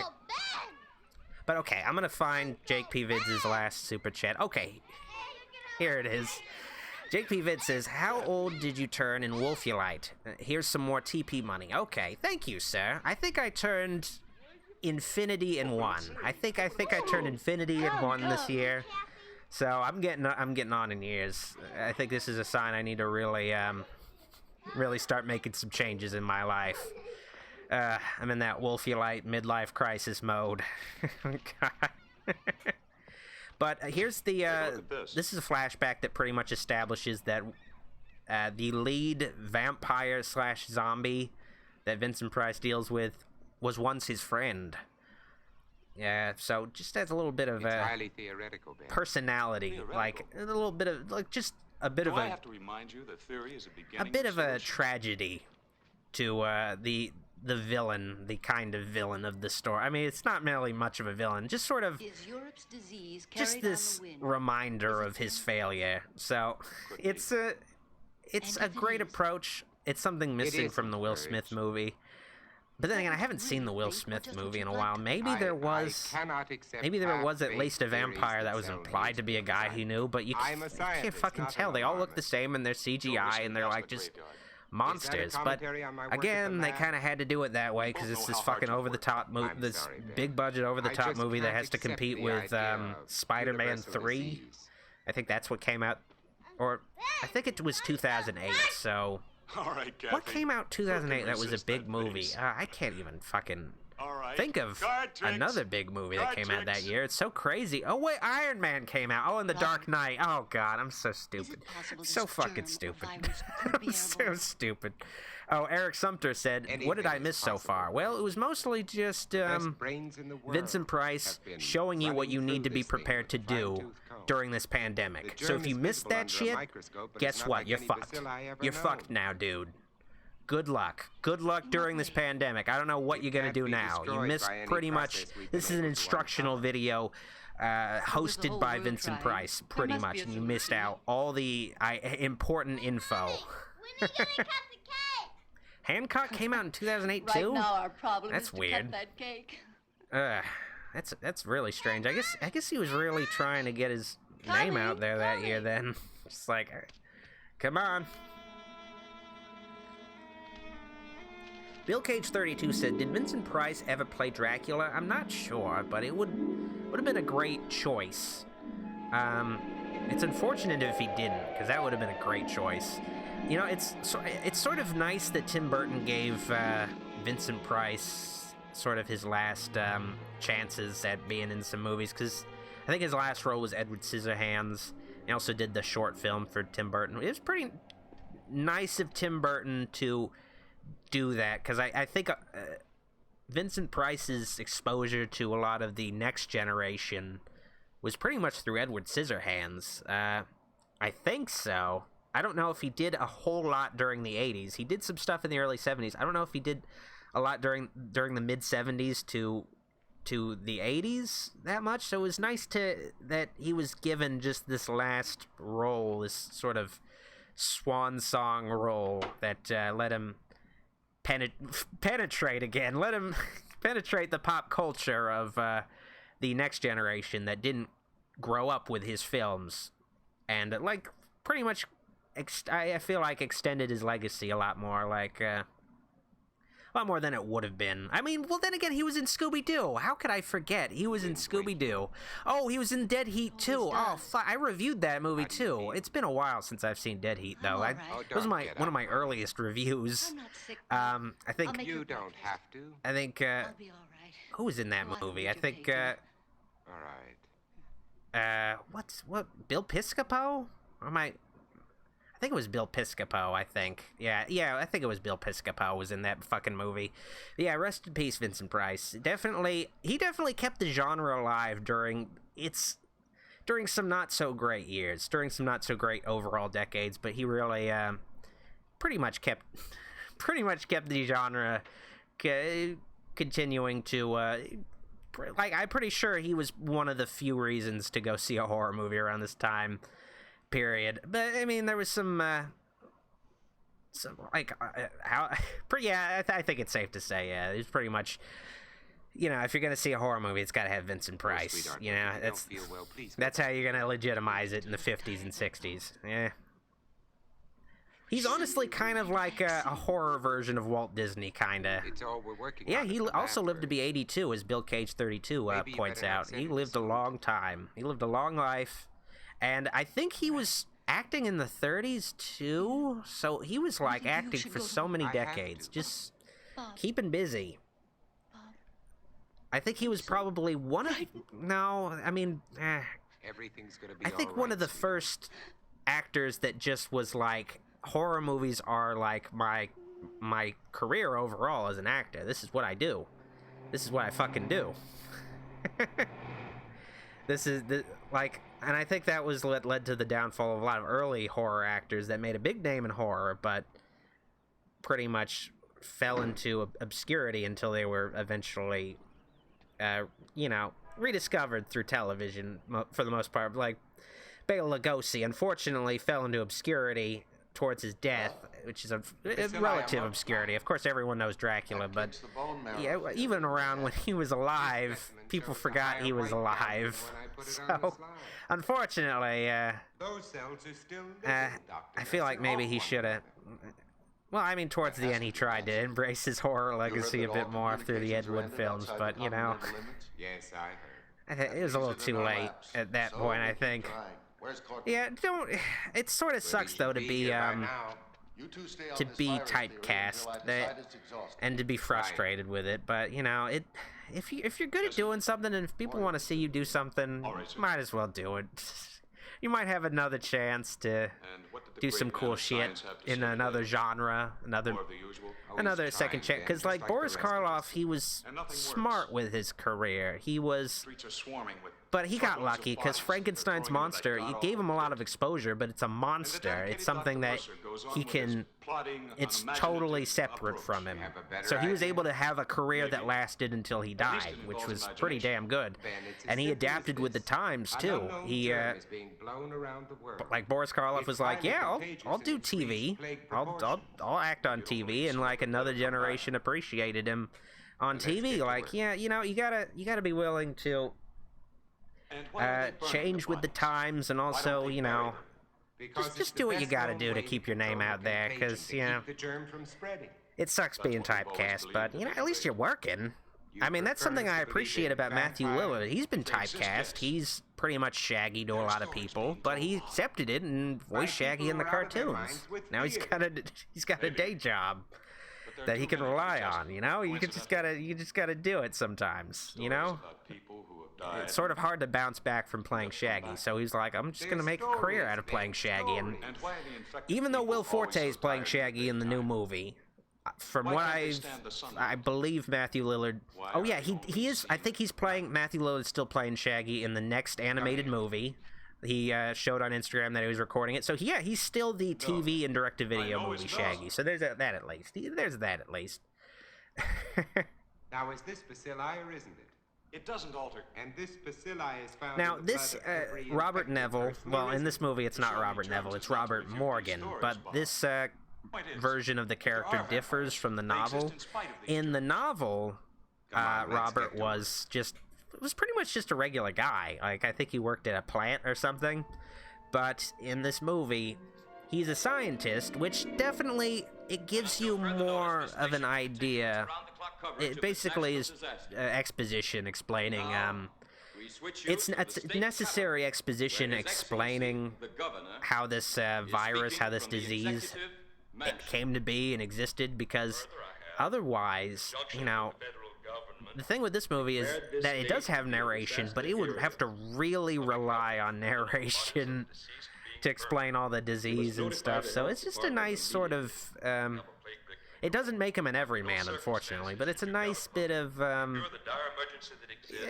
but okay, I'm gonna find Jake P. Vids' last super chat. Okay, here it is. Jake P. Vids says, "How old did you turn in Wolfulite? Here's some more TP money." Okay, thank you, sir. I think I turned Infinity in 1. I think I turned Infinity in 1 this year. So I'm getting on in years. I think this is a sign I need to really start making some changes in my life. I'm in that Wolfulite midlife crisis mode. God. But here's this is a flashback that pretty much establishes that the lead vampire / zombie that Vincent Price deals with was once his friend. Yeah, so just as a little bit of a personality, like a little bit of just a bit of a bit of a tragedy to the villain, the kind of villain of the story. I mean, it's not really much of a villain, just sort of just this reminder of his failure. So it's a great approach. It's something missing from the Will Smith movie. But then again, I haven't seen the Will Smith movie in a while. Maybe there was at least a vampire that was implied to be a guy he knew, but you can't fucking tell. They all look the same, and they're CGI, and they're like just monsters. But again, they kind of had to do it that way because it's this fucking over-the-top movie, this big-budget over-the-top movie that has to compete with Spider-Man 3. I think that's what came out, or I think it was 2008, so... All right, what came out 2008 that was a big movie? I can't even fucking think of another big movie that came out that year. It's so crazy. Oh, wait, Iron Man came out. Oh, and The Dark Knight. Oh, God, I'm so stupid. So fucking stupid. I'm so stupid. Oh, Eric Sumter said, "What did I miss so far?" Well, it was mostly just Vincent Price showing you what you need to be prepared to do during this pandemic. So if you missed that shit, guess what? You're fucked. You're fucked now, dude. Good luck. Good luck during this pandemic. I don't know what you're gonna do now. You missed pretty much... This is an instructional video hosted by Vincent Price, pretty much, and you missed out all the important info. Hancock came out in 2008 too? Right now our problem That's is to weird. cut that cake. That's really strange. I guess he was really trying to get his name out there that year then. Just like, come on. Bill Cage 32 said, "Did Vincent Price ever play Dracula? I'm not sure, but it would have been a great choice. It's unfortunate if he didn't, because that would have been a great choice. You know, it's sort of nice that Tim Burton gave Vincent Price sort of his last chances at being in some movies, because I think his last role was Edward Scissorhands. He also did the short film for Tim Burton. It was pretty nice of Tim Burton to do that, because I think Vincent Price's exposure to a lot of the next generation was pretty much through Edward Scissorhands. I think so. I don't know if he did a whole lot during the 80s. He did some stuff in the early 70s. I don't know if he did a lot during the mid 70s to the 80s that much. So it was nice that he was given just this last role, this sort of swan song role that let him penetrate again. Let him penetrate the pop culture of the next generation that didn't grow up with his films, and like pretty much I feel like extended his legacy a lot more. Like, well, A lot more than it would have been. I mean, well, then again, he was in Scooby-Doo. How could I forget? He was in Scooby-Doo. Oh, he was in Dead Heat, too. Oh, I reviewed that movie, too. It's been a while since I've seen Dead Heat, though. It was one of my earliest reviews. I think... You don't have to. I think, I'll be all right. who was in that movie? I think, All right. what, Bill Piscopo? Or I think it was Bill Piscopo, I think. Yeah, I think it was Bill Piscopo was in that fucking movie. Yeah, rest in peace, Vincent Price. He definitely kept the genre alive during some not-so-great years, during some not-so-great overall decades, but he really, pretty much kept the genre continuing to, I'm pretty sure he was one of the few reasons to go see a horror movie around this time period. But I mean, there was I think it's safe to say, yeah, it's pretty much, if you're gonna see a horror movie, it's got to have Vincent Price. That's how you're gonna legitimize it in the 50s and 60s. Yeah, he's honestly kind of like a horror version of Walt Disney, kinda. It's all we're working Yeah, on he at the also lab lived to be 82, as Bill Cage 32 Maybe you points better have out. He sense. lived a long time. He lived a long life. And I think he was acting in the 30s, too. So he was, acting for so many I have decades. to. Just Bob, keeping busy. Bob. I think he was probably one of... No, I mean... Everything's gonna be I think all one right, of the sweetheart. first actors that just was horror movies are, my career overall as an actor. This is what I do. This is what I fucking do. This is and I think that was what led to the downfall of a lot of early horror actors that made a big name in horror, but pretty much fell into obscurity until they were eventually, rediscovered through television for the most part. Like Bela Lugosi, unfortunately, fell into obscurity towards his death, which is a relative obscurity. Of course, everyone knows Dracula, but even around when he was alive, people forgot he was alive. So, unfortunately, Those cells are still I feel like maybe he should have... Well, I mean, towards the end, he tried to embrace his horror legacy a bit more through the Ed Wood films, but, Yes, I heard. it was a little too late at that point, I think. Yeah, it sort of sucks, though, to be typecast and to be frustrated with it, but if you're good at doing something and if people want to see you do something, might as well do it. You might have another chance to do some cool shit in another genre, another second chance. Because Boris Karloff, he was smart with his career. But he got lucky because Frankenstein's monster, it gave him a lot of exposure, but it's a monster. It's something that it's totally separate from him. So he was able to have a career that lasted until he died, which was pretty damn good. And he adapted with the times, too. He, Boris Karloff was like, yeah, I'll do TV. I'll act on TV, and another generation appreciated him on TV. You gotta be willing to change with the times, and also, just do what you gotta do to keep your name out there, because, it sucks being typecast, but, at least you're working. I mean, that's something I appreciate about Matthew Lillard. He's been typecast. He's pretty much Shaggy to a lot of people, but he accepted it and voiced Shaggy in the cartoons. Now he's got a day job that he can rely on. You just gotta do it sometimes. It's sort of hard to bounce back from playing Shaggy, so he's like, I'm just gonna make a career out of playing Shaggy. And even though Will Forte is playing Shaggy in the new movie, from what I believe Matthew Lillard... Oh, yeah, he is... I think Matthew Lillard's still playing Shaggy in the next animated movie. He showed on Instagram that he was recording it. So, yeah, he's still the TV and direct-to-video movie Shaggy. So there's that at least. Now, is this bacilli or isn't it? It doesn't alter. And this bacilli is found Now, in the this, blood of every Robert infected Neville... person, Well, or in is this it? movie, it's not Robert Neville. It's Robert Morgan. But this version of the character differs from the novel. In the novel, Robert was pretty much just a regular guy. I think he worked at a plant or something. But in this movie, he's a scientist, which definitely it gives you more of an idea. It basically is exposition explaining. It's necessary exposition explaining how this virus, how this disease it came to be and existed, because otherwise, you know, the thing with this movie is that it does have narration, but it would have to really rely on narration to explain all the disease and stuff. So it's just a nice sort of it doesn't make him an everyman, unfortunately, but it's a nice bit of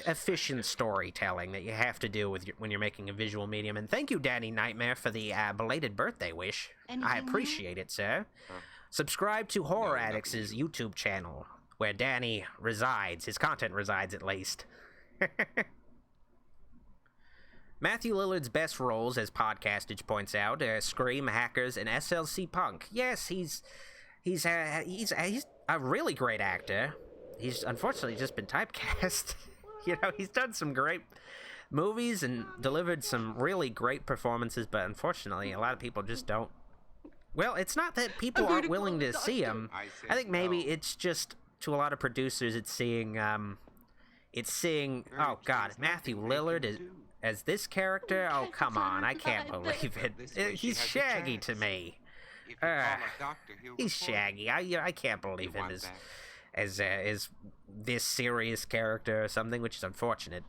efficient storytelling that you have to do with when you're making a visual medium. And thank you, Danny Nightmare, for the belated birthday wish. I appreciate it, sir. Subscribe to Horror Addicts' YouTube channel, where Danny resides. His content resides, at least. Matthew Lillard's best roles, as Podcastage points out, are Scream, Hackers, and SLC Punk. Yes, he's a really great actor. He's unfortunately just been typecast. You know, he's done some great movies and delivered some really great performances, but unfortunately, a lot of people just don't. Well, it's not that people aren't willing to see him. I think maybe it's just, to a lot of producers, it's seeing, oh God, Matthew Lillard as this character? Oh, come on, I can't believe it. He's Shaggy to me. He's Shaggy. I can't believe him as this serious character or something, which is unfortunate.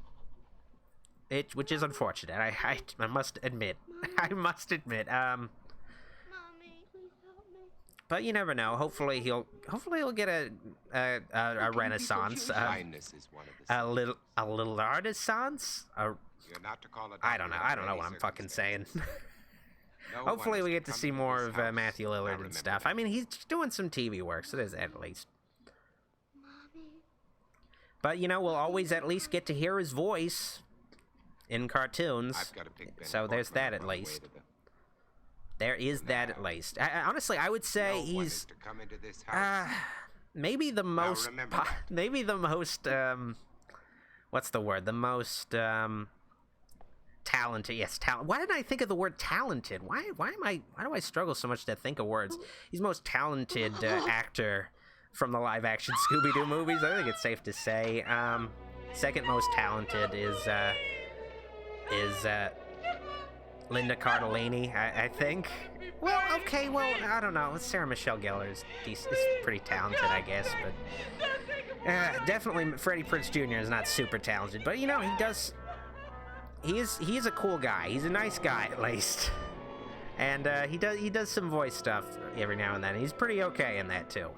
Which is unfortunate. I must admit. I must admit. Mommy, please help me. But you never know. Hopefully he'll get a renaissance. A little renaissance. I don't know what I'm fucking saying. Hopefully we get to see more of Matthew Lillard and stuff. I mean, he's doing some TV work, so there's that at least. Mommy. But, you know, we'll always at least get to hear his voice in cartoons. So there's that at least. There is that at least. Honestly, I would say he's maybe the most what's the word? The most talented. Yes, talent. Why didn't I think of the word talented? Why do I struggle so much to think of words? He's the most talented actor from the live action Scooby-Doo movies. I think it's safe to say. Second most talented is Linda Cardellini, I think. Well, okay, well, I don't know. Sarah Michelle Gellar is pretty talented, I guess, but definitely Freddie Prinze Jr. is not super talented, but you know, he is a cool guy. He's a nice guy, at least. And he does some voice stuff every now and then. He's pretty okay in that too.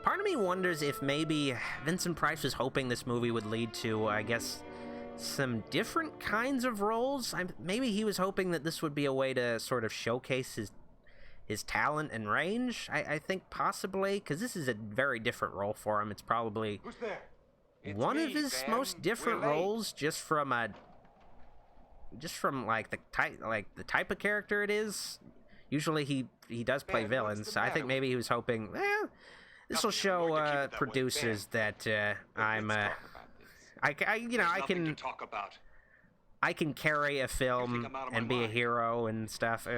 Part of me wonders if maybe Vincent Price was hoping this movie would lead to, I guess, some different kinds of roles. Maybe he was hoping that this would be a way to sort of showcase his talent and range. I think possibly, because this is a very different role for him. It's probably one of his most different roles, just from like the type of character it is. Usually he does play villains. So I think maybe he was hoping, this will show producers that I can carry a film and be a hero and stuff.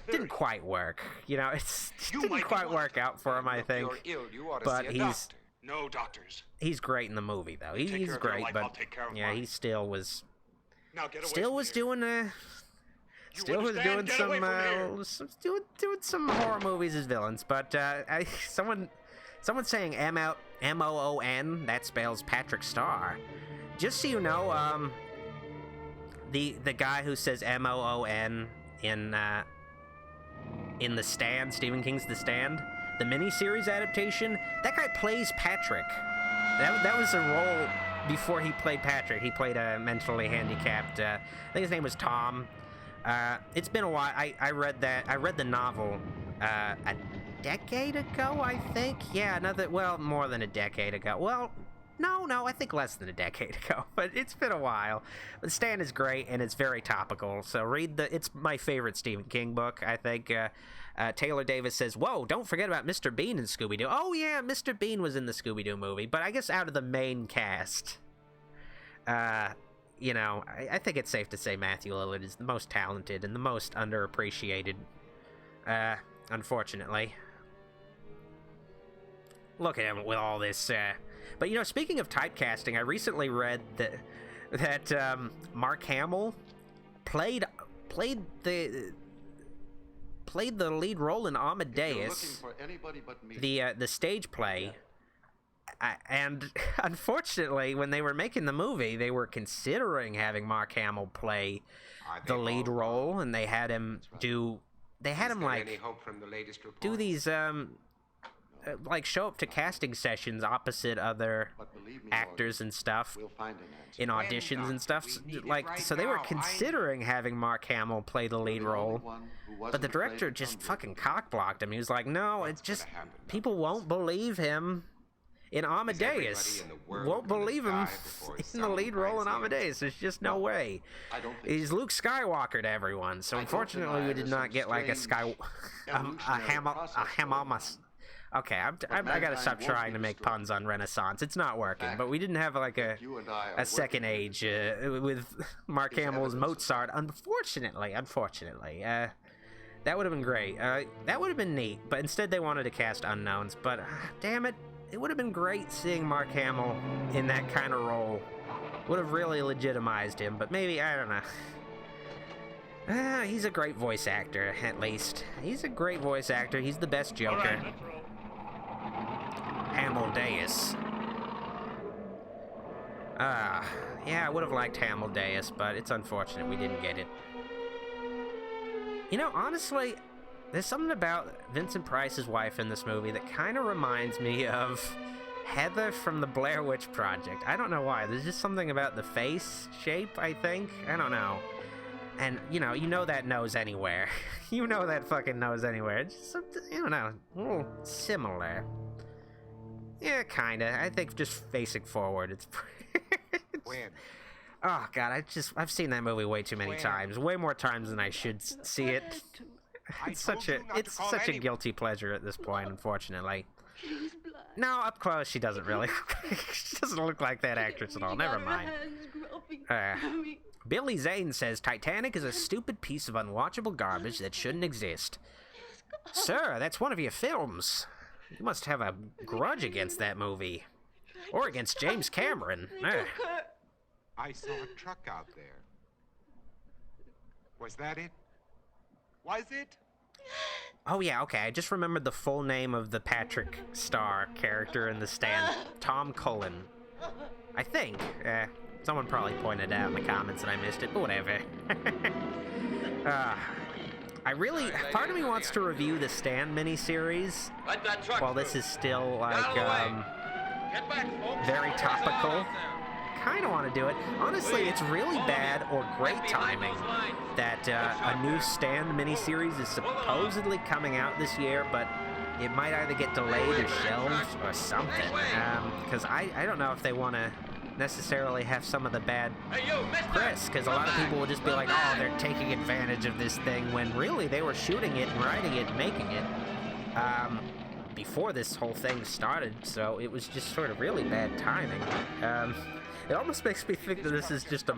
Didn't quite work. You know, it didn't quite work out for him, I think. But he's great in the movie, though. He's great, but yeah, he still was doing some horror movies as villains. But someone saying M-O-O-N, that spells Patrick Star. Just so you know, the guy who says M-O-O-N in The Stand, Stephen King's The Stand, the miniseries adaptation, that guy plays Patrick. That was a role before he played Patrick. He played a mentally handicapped, I think his name was Tom. It's been a while. I read the novel a decade ago, I think. Yeah, more than a decade ago. Well, no, I think less than a decade ago, but it's been a while. The Stand is great, and it's very topical, so it's my favorite Stephen King book, I think. Taylor Davis says, whoa, don't forget about Mr. Bean in Scooby-Doo. Oh, yeah, Mr. Bean was in the Scooby-Doo movie, but I guess out of the main cast, You know, I think it's safe to say Matthew Lillard is the most talented and the most underappreciated, unfortunately. Look at him with all this, But, you know, speaking of typecasting, I recently read that Mark Hamill played the lead role in Amadeus, the stage play. And unfortunately, when they were making the movie, they were considering having Mark Hamill play the lead role, and they had him do these like show up to casting sessions opposite other actors and stuff in auditions and stuff. So they were considering having Mark Hamill play the lead role, but the director just fucking cock-blocked him. He was like, no, it's just people won't believe him in Amadeus. Won't believe him in the lead role in Amadeus. There's just no way. He's Luke Skywalker to everyone. So unfortunately, we did not get like a Hamamas. Okay, I gotta stop trying to make puns on Renaissance. It's not working. But we didn't have like a second age with Mark Hamill as Mozart. Unfortunately, that would have been great. That would have been neat. But instead, they wanted to cast unknowns. But damn it. It would have been great seeing Mark Hamill in that kind of role. Would have really legitimized him, but maybe, I don't know. He's a great voice actor, at least. He's a great voice actor. He's the best Joker. Amadeus. Yeah, I would have liked Amadeus, but it's unfortunate we didn't get it. You know, honestly, there's something about Vincent Price's wife in this movie that kind of reminds me of Heather from the Blair Witch Project. I don't know why. There's just something about the face shape, I think. I don't know. And, you know that nose anywhere. You know that fucking nose anywhere. It's just something, I don't know, a little similar. Yeah, kinda. I think just facing forward, it's When? Oh, God, I've seen that movie way too many times. Way more times than I should see it. It's such a guilty pleasure at this point, unfortunately. No, up close she doesn't really. She doesn't look like that actress at all. Never mind. Billy Zane says Titanic is a stupid piece of unwatchable garbage that shouldn't exist. Sir, that's one of your films. You must have a grudge against that movie. Or against James Cameron. I saw a truck out there. Was that it? Was it? Oh yeah, okay, I just remembered the full name of the Patrick Star character in The Stand. Tom Cullen. I think. Someone probably pointed out in the comments that I missed it, but whatever. Part of me wants to review the Stand miniseries while this is still, like, very topical. Kind of want to do it. Honestly, it's really bad or great timing that a new Stand miniseries is supposedly coming out this year, but it might either get delayed or shelved or something. Because I don't know if they want to necessarily have some of the bad press, because a lot of people will just be like, oh, they're taking advantage of this thing, when really they were shooting it and writing it and making it before this whole thing started, so it was just sort of really bad timing. It almost makes me think that this is just a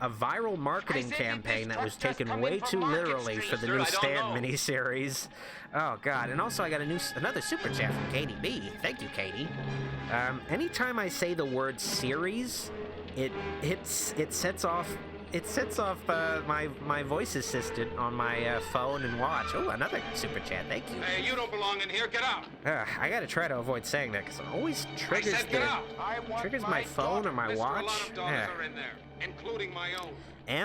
viral marketing campaign that was taken way too literally for the new Stand miniseries. Oh God! And also, I got another super chat from Katie B. Thank you, Katie. Anytime I say the word series, it sets off my voice assistant on my phone and watch. Oh, another super chat. Thank you. Hey, you don't belong in here. Get out. I gotta try to avoid saying that because it always triggers my phone or my watch. Are in there, including my own.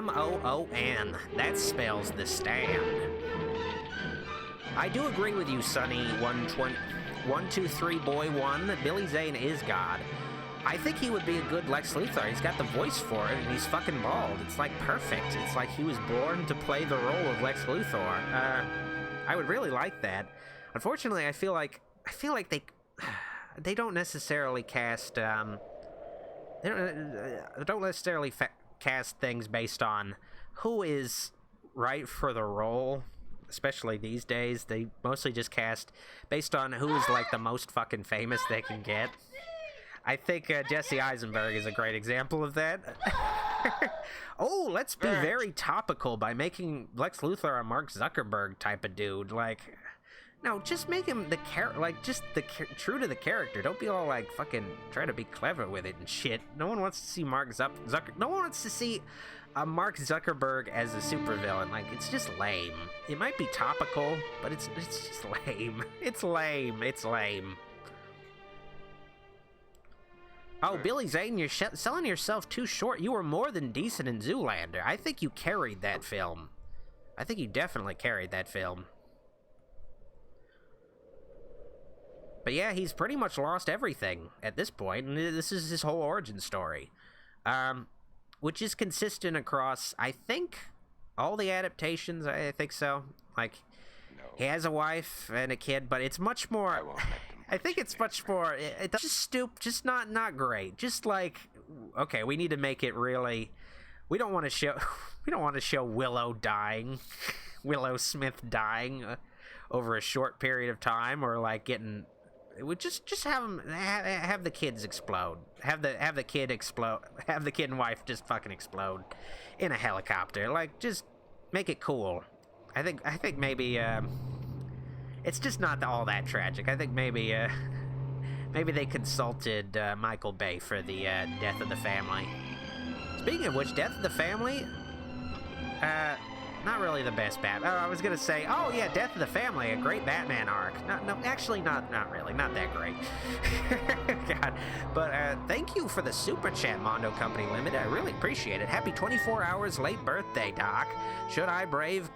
MOON. That spells The Stand. I do agree with you, Sonny. 123 boy 1. Billy Zane is God. I think he would be a good Lex Luthor. He's got the voice for it, and he's fucking bald. It's like perfect. It's like he was born to play the role of Lex Luthor. I would really like that. Unfortunately, I feel like they don't necessarily cast cast things based on who is right for the role. Especially these days, they mostly just cast based on who is like the most fucking famous they can get. I think Jesse Eisenberg is a great example of that. Oh, let's be very topical by making Lex Luthor a Mark Zuckerberg type of dude. Like, no, just make him the true to the character. Don't be all like fucking try to be clever with it and shit. No one wants to see no one wants to see a Mark Zuckerberg as a supervillain. Like, it's just lame. It might be topical, but it's just lame. It's lame. Oh, Billy Zane, you're selling yourself too short. You were more than decent in Zoolander. I think you carried that film. I think you definitely carried that film. But yeah, he's pretty much lost everything at this point, and this is his whole origin story. Which is consistent across, I think, all the adaptations. I think so. Like, no. He has a wife and a kid, but it's much more... I think it's much more... It's just not great. Just like, okay, we need to make it really... We don't want to show Willow dying. Willow Smith dying over a short period of time, or like getting... We just have the kids explode. Have the kid explode. Have the kid and wife just fucking explode in a helicopter. Like, just make it cool. I think maybe it's just not all that tragic. I think maybe they consulted Michael Bay for the Death of the Family. Speaking of which, Death of the Family, not really the best Batman. Oh, I was gonna say, oh yeah, Death of the Family, a great Batman arc. No, actually, not really, not that great. God, but thank you for the super chat, Mondo Company Limited. I really appreciate it. Happy 24 hours late birthday, Doc. Should I brave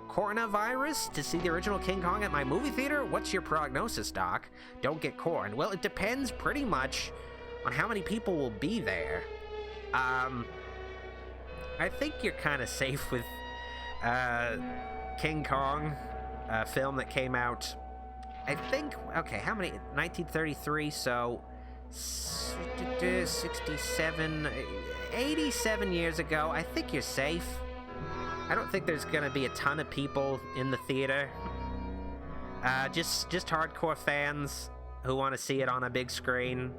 coronavirus to see the original King Kong at my movie theater? What's your prognosis, Doc? Don't get corn. Well, it depends pretty much on how many people will be there. I think you're kind of safe with King Kong, a film that came out, I think, okay, how many, 1933, so 67, 87 years ago. I think you're safe. I don't think there's gonna be a ton of people in the theater. Just hardcore fans who want to see it on a big screen,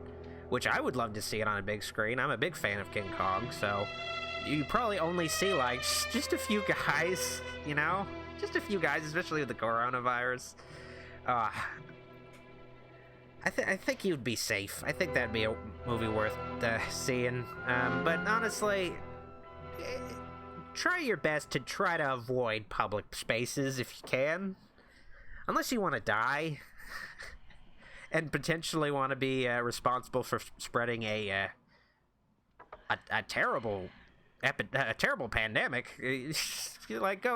which I would love to see it on a big screen. I'm a big fan of King Kong, so you probably only see, like, just a few guys, you know? Just a few guys, especially with the coronavirus. I think you'd be safe. I think that'd be a movie worth seeing. But honestly, try your best to try to avoid public spaces if you can. Unless you want to die. And potentially want to be responsible for spreading a terrible pandemic. Like,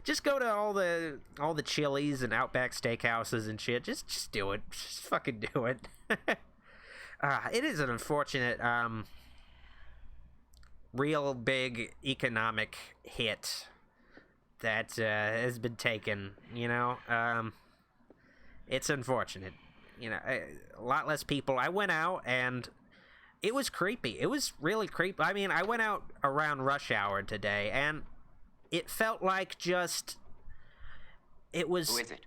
just go to all the Chili's and Outback Steakhouses and shit. Just do it. Just fucking do it. It is an unfortunate, real big economic hit that has been taken. You know, it's unfortunate. You know, a lot less people. I went out and it was creepy. It was really creepy. I mean, I went out around rush hour today, and it felt like it was... Who is it?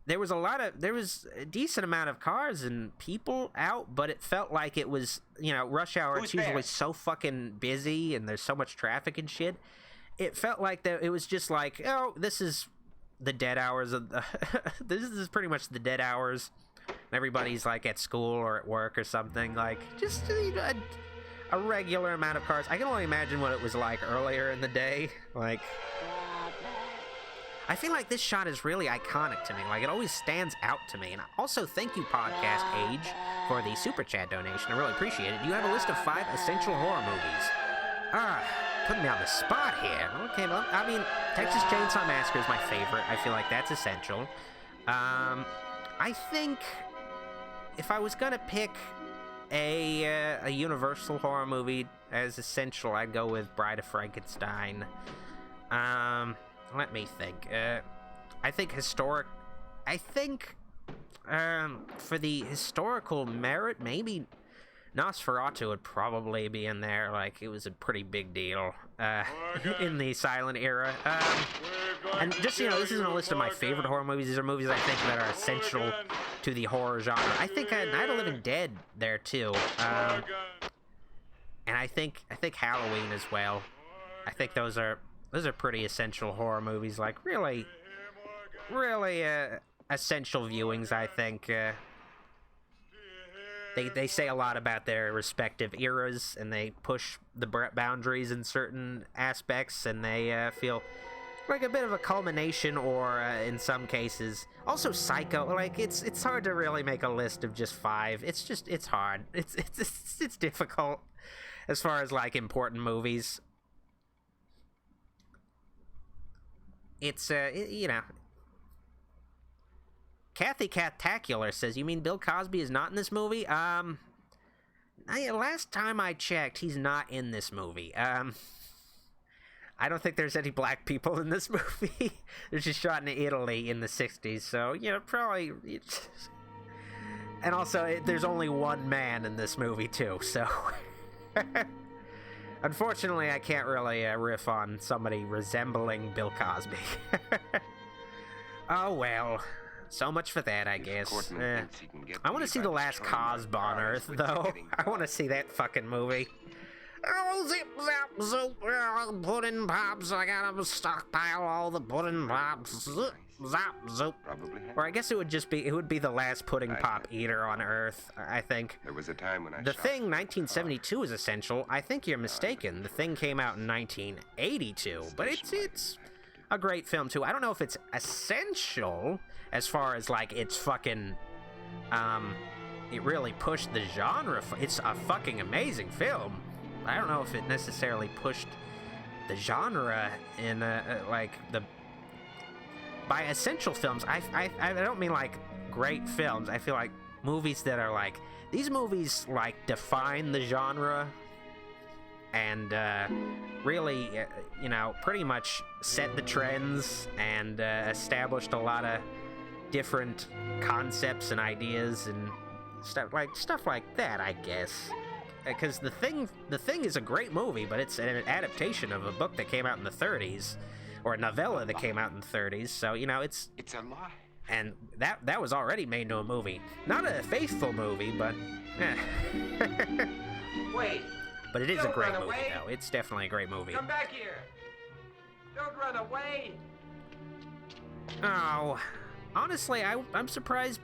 There was a decent amount of cars and people out, but it felt like it was, you know, rush hour. It's usually so fucking busy and there's so much traffic and shit. It felt like it was just like, oh, this is the dead hours of the... this is pretty much the dead hours. Everybody's like at school or at work or something. Like, just a regular amount of cars. I can only imagine what it was like earlier in the day. Like, I feel like this shot is really iconic to me. Like, it always stands out to me. And also, thank you, Podcast Age, for the super chat donation. I really appreciate it. You have a list of 5 essential horror movies. Putting me on the spot here. Okay, well, I mean, Texas Chainsaw Massacre is my favorite. I feel like that's essential. I think if I was gonna pick a Universal horror movie as essential, I'd go with Bride of Frankenstein. Let me think. I think for the historical merit, maybe Nosferatu would probably be in there. Like, it was a pretty big deal in the silent era. And just, you know, this isn't a list of my favorite horror movies. These are movies I think that are essential to the horror genre. I think Night of the Living Dead there too, and I think Halloween as well. I think those are pretty essential horror movies, like really essential viewings. I think they say a lot about their respective eras, and they push the boundaries in certain aspects, and they feel like a bit of a culmination, or in some cases also Psycho. Like it's hard to really make a list of just 5. It's hard. It's difficult as far as like important movies. It's you know, Kathy Catacular says, you mean Bill Cosby is not in this movie? Last time I checked, he's not in this movie. I don't think there's any black people in this movie. They're just shot in Italy in the 60s, so, you know, probably... And also, there's only one man in this movie, too, so... Unfortunately, I can't really riff on somebody resembling Bill Cosby. Oh, well. So much for that, I guess. I want to see The Last Cosb on Earth, though. I want to see that fucking movie. Oh, zip, zap, zoop, pudding pops. I gotta stockpile all the pudding pops. Zip, zap, zoop. Or I guess it would be the last pudding pop eater on Earth, I think. There was a time when The Thing, 1972 is essential. I think you're mistaken. The Thing came out in 1982, but it's a great film, too. I don't know if it's essential as far as, like, it's fucking, it really pushed the genre. It's a fucking amazing film. I don't know if it necessarily pushed the genre in, like, by essential films, I don't mean, like, great films. I feel like movies that are, like, these movies, like, define the genre and, really, you know, pretty much set the trends and, established a lot of different concepts and ideas and stuff like that, I guess. Because The Thing is a great movie, but it's an adaptation of a book that came out in the 30s, or a novella that came out in the 30s. So, you know, it's a lie. And that was already made into a movie. Not a faithful movie, but Wait. But it is a great movie, though. It's definitely a great movie. Come back here. Don't run away. Oh, honestly, I'm surprised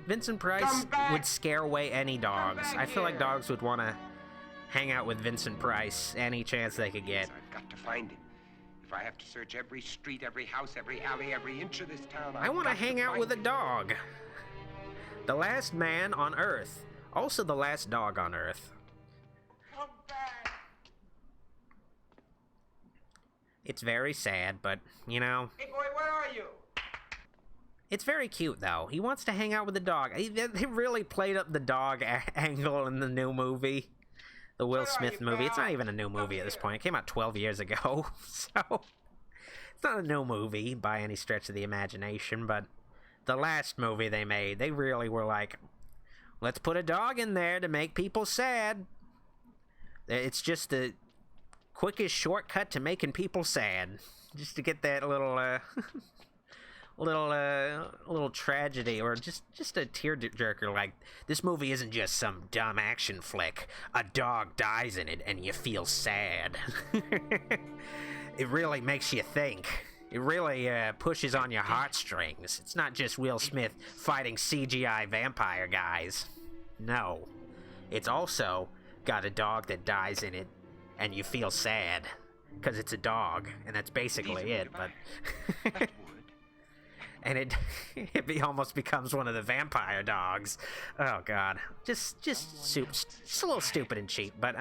Vincent Price would scare away any dogs. I feel like dogs would want to hang out with Vincent Price any chance they could get. I've got to find him. If I have to search every street, every house, every alley, every inch of this town, I want to hang out with a dog. The last man on Earth. Also the last dog on Earth. Come back. It's very sad, but, you know... Hey, boy, where are you? It's very cute, though. He wants to hang out with the dog. They really played up the dog angle in the new movie. The Will Smith movie. It's not even a new movie at this point. It came out 12 years ago, so... It's not a new movie by any stretch of the imagination, but the last movie they made, they really were like, let's put a dog in there to make people sad. It's just the quickest shortcut to making people sad. Just to get that little, little tragedy, or just a tearjerker. Like, this movie isn't just some dumb action flick. A dog dies in it, and you feel sad. It really makes you think. It really pushes on your heartstrings. It's not just Will Smith fighting CGI vampire guys. No, it's also got a dog that dies in it, and you feel sad because it's a dog, and that's basically it. But. And it almost becomes one of the vampire dogs. Oh God, just a little stupid and cheap. But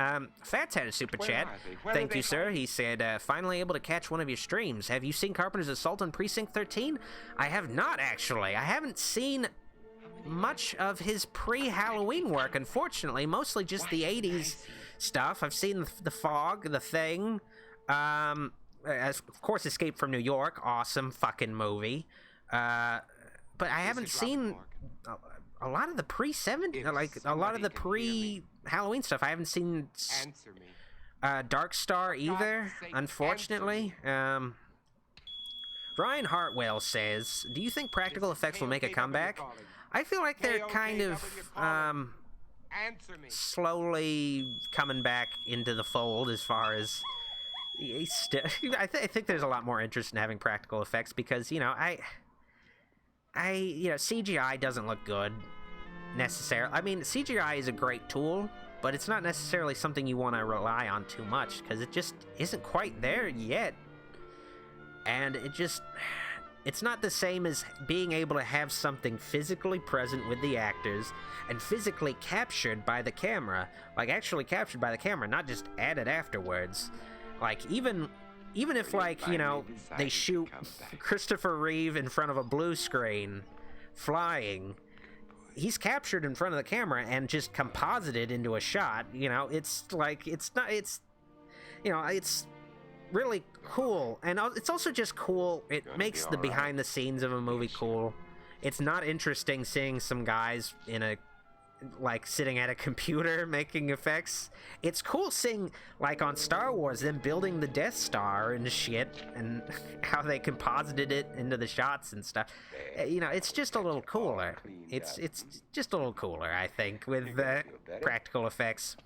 Fats had a super chat. Thank you, sir. He said, finally able to catch one of your streams. Have you seen Carpenter's Assault on Precinct 13? I have not, actually. I haven't seen much of his pre-Halloween work, unfortunately. Mostly just the 80s stuff. I've seen The Fog, The Thing. Of course, Escape from New York. Awesome fucking movie. But I haven't seen a lot of the pre-70s, like a lot of the pre-Halloween stuff. I haven't seen Dark Star either, unfortunately. Brian Hartwell says, do you think practical effects will make a comeback? I feel like they're kind of Answer me. slowly coming back into the fold as far as... I think there's a lot more interest in having practical effects because, you know, CGI doesn't look good necessarily. I mean, CGI is a great tool, but it's not necessarily something you want to rely on too much because it just isn't quite there yet. And it's not the same as being able to have something physically present with the actors and physically captured by the camera, like actually captured by the camera, not just added afterwards. Like, even if, like, you know, they shoot Christopher Reeve in front of a blue screen flying, he's captured in front of the camera and just composited into a shot. You know, it's like, it's really cool, and it's also just cool. It makes the behind the scenes of a movie cool. It's not interesting seeing some guys sitting at a computer making effects. It's cool seeing, like on Star Wars, them building the Death Star and shit, and how they composited it into the shots and stuff. You know, it's just a little cooler. It's just a little cooler, I think, with practical effects.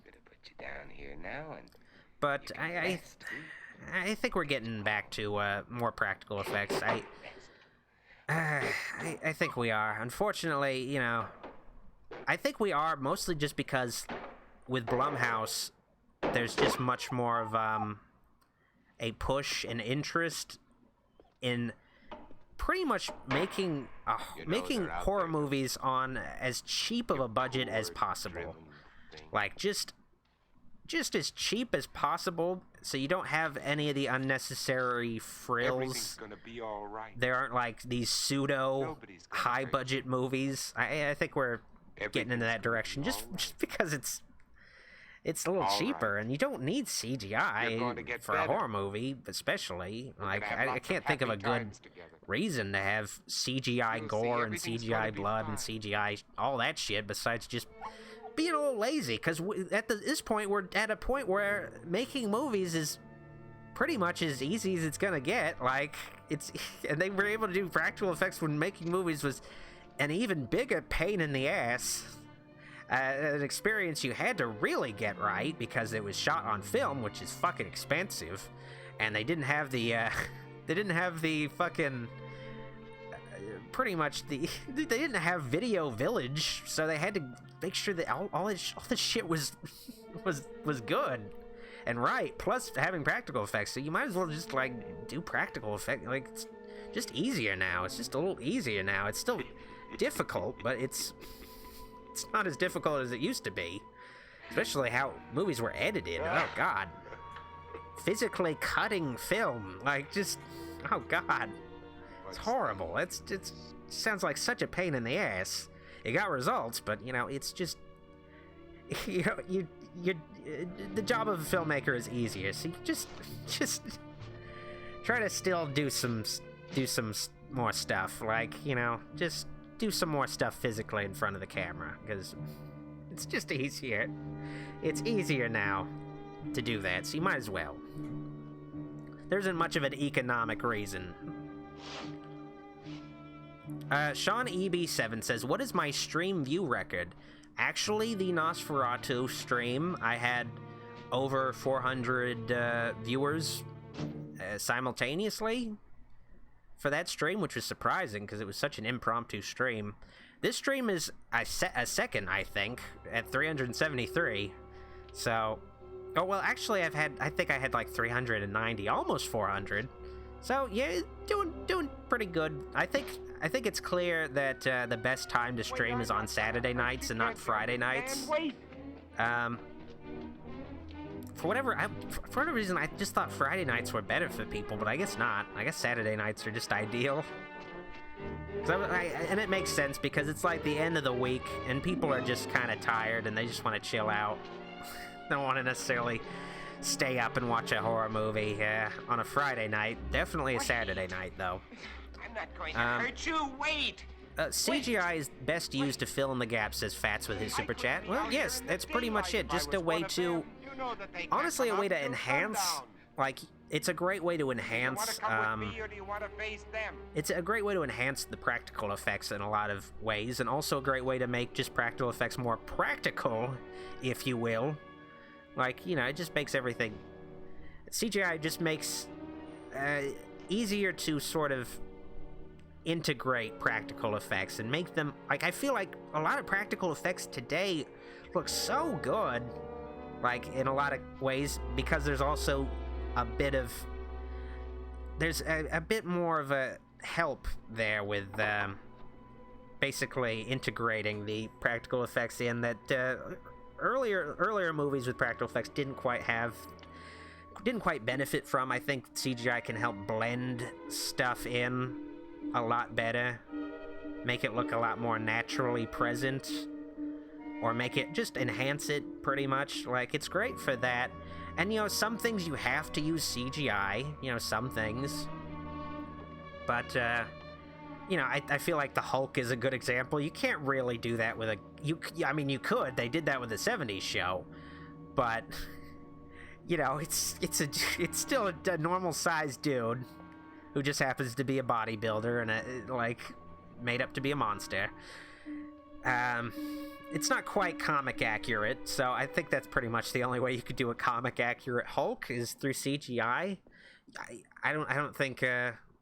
But I think we're getting back to more practical effects. I think we are. Unfortunately, you know, I think we are mostly just because with Blumhouse, there's just much more of a push and interest in pretty much making horror movies on as cheap of a budget as possible. Like, just as cheap as possible, so you don't have any of the unnecessary frills. Gonna be all right. There aren't, like, these pseudo high-budget movies. I think we're getting into that direction just because it's a little cheaper, and you don't need CGI for a horror movie, especially. Like, I can't think of a good reason to have CGI gore and CGI blood and CGI all that shit besides just being a little lazy, because at this point we're at a point where making movies is pretty much as easy as it's gonna get. Like, and they were able to do practical effects when making movies was an even bigger pain in the ass, an experience you had to really get right because it was shot on film, which is fucking expensive, and they didn't have the fucking pretty much they didn't have Video Village, so they had to make sure that all this shit was good and right, plus having practical effects. So you might as well just, like, do practical effects. Like, it's just easier now. It's just a little easier now. It's still difficult, but it's not as difficult as it used to be, especially how movies were edited. Oh god, physically cutting film, like, just, oh god, it's horrible. It sounds like such a pain in the ass. It got results, but, you know, it's just, you know, you the job of a filmmaker is easier, so you just try to still do some more stuff, like, you know, just do some more stuff physically in front of the camera, because it's just easier. It's easier now to do that, so you might as well. There isn't much of an economic reason. Sean EB7 says, what is my stream view record? Actually, the Nosferatu stream, I had over 400 viewers simultaneously for that stream, which was surprising because it was such an impromptu stream. This stream is a second, I think, at 373. So, oh well, actually, I think I had like 390, almost 400. So yeah, doing pretty good. I think it's clear that the best time to stream is on Saturday nights and not Friday nights. For whatever reason, I just thought Friday nights were better for people, but I guess not. I guess Saturday nights are just ideal. And it makes sense because it's like the end of the week, and people are just kind of tired, and they just want to chill out. They don't want to necessarily stay up and watch a horror movie on a Friday night. Definitely a Saturday night, though. I'm not going to hurt you. Wait. CGI is best used to fill in the gaps, says Fats with his super chat. Well, yes, that's pretty much it. Just a way to, honestly, a way to enhance like, it's a great way to Do you want enhance, to come with me, or do you want to face them? it's a great way to enhance the practical effects in a lot of ways, and also a great way to make just practical effects more practical, if you will. Like, you know, it just makes everything... CGI just makes easier to sort of integrate practical effects and make them... Like, I feel like a lot of practical effects today look so good, like, in a lot of ways, because there's also a bit of... There's a bit more of a help there with basically integrating the practical effects in that earlier movies with practical effects didn't quite benefit from. I think CGI can help blend stuff in a lot better, make it look a lot more naturally present, or make it just enhance it pretty much. Like, it's great for that. And, you know, some things you have to use CGI, you know, some things. But, you know, I feel like the Hulk is a good example. You can't really do that with I mean, you could. They did that with the 70s show. But, you know, it's still a normal-sized dude who just happens to be a bodybuilder and, like, made up to be a monster. It's not quite comic accurate, so I think that's pretty much the only way you could do a comic accurate Hulk is through CGI. I don't think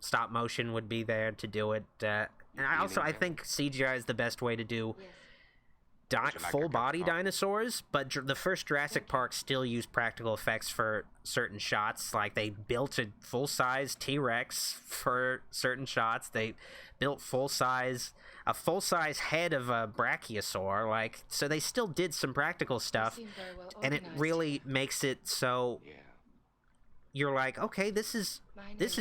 stop motion would be there to do it. And I think CGI is the best way to do full body dinosaurs, but the first Jurassic Park still used practical effects for certain shots. Like, they built a full-size T-Rex for certain shots. They built a full-size head of a brachiosaur. Like, so they still did some practical stuff, and it really makes it so you're like, okay, this is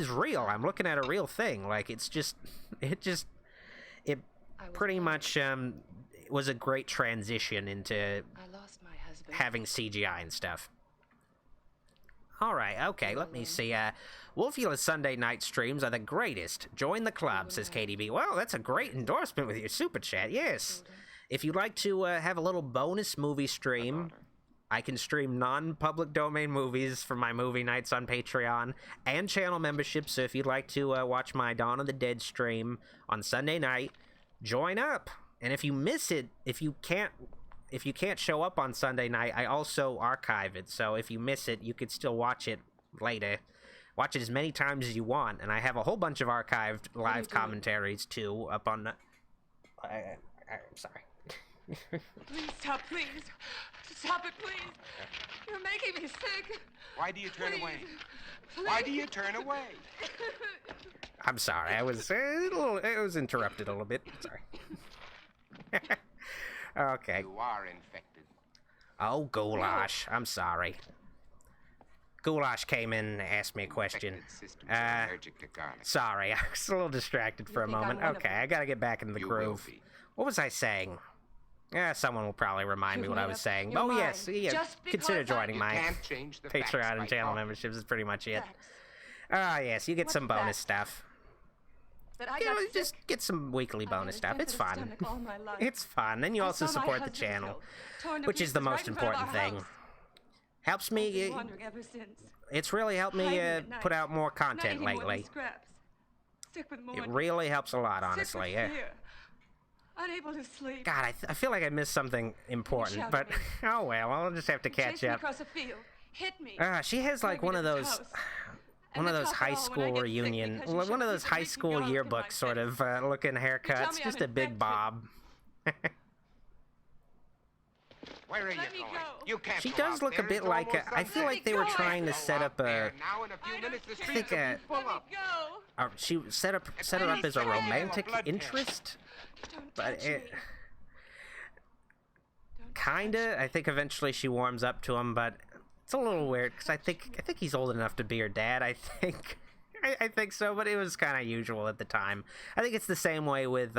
real. I'm looking at a real thing. Like, it pretty much was a great transition into having CGI and stuff. All right, okay, let me see. Wolfula's Sunday night streams are the greatest. Join the club, says KDB. Well, that's a great endorsement with your super chat, yes. If you'd like to have a little bonus movie stream, I can stream non-public domain movies for my movie nights on Patreon and channel memberships, so if you'd like to watch my Dawn of the Dead stream on Sunday night, join up. And if you miss it, if you can't show up on Sunday night, I also archive it. So if you miss it, you could still watch it later. Watch it as many times as you want. And I have a whole bunch of archived live commentaries, too, up on the... I'm sorry. Please stop, please. Stop it, please. You're making me sick. Why do you turn away? Please. Why do you turn away? I'm sorry. I was interrupted a little bit. Sorry. Okay. You are infected. Oh, Goulash. I'm sorry. Goulash came in and asked me a question. Allergic to garlic. Sorry, I was a little distracted for a moment. Okay, I gotta get back into the groove. What was I saying? Someone will probably remind me what I was saying. Oh, yes, yeah. Consider joining my Patreon and channel memberships is pretty much it. Yes, you get some bonus stuff. You know, just get some weekly bonus stuff. It's fun. It's fun. And you also support the channel, which is the most important thing. Helps me... It's really helped me put out more content lately. It really helps a lot, honestly. Yeah. Unable to sleep. God, I feel like I missed something important, but oh well, I'll just have to catch up. She has like one of those high school reunion, one of those high school yearbook sort of looking haircuts, just a big bob. Where are you going? You can't. She does look a bit like I feel like they were trying to set up a. I think she set her up as a romantic interest, but it kinda. I think eventually she warms up to him, but it's a little weird because I think he's old enough to be her dad. I think so, but it was kind of usual at the time. I think it's the same way with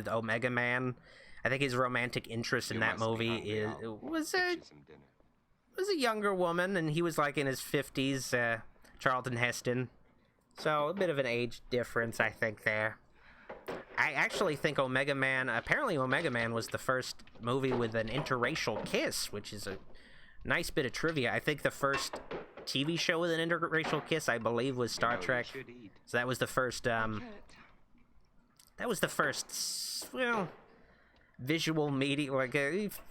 Omega Man. I think his romantic interest in that movie was a younger woman, and he was like in his 50s, Charlton Heston. So a bit of an age difference, I think, there. I actually think apparently Omega Man was the first movie with an interracial kiss, which is a nice bit of trivia. I think the first TV show with an interracial kiss, I believe, was Star Trek. You should eat. So that was the first, well, visual media, like,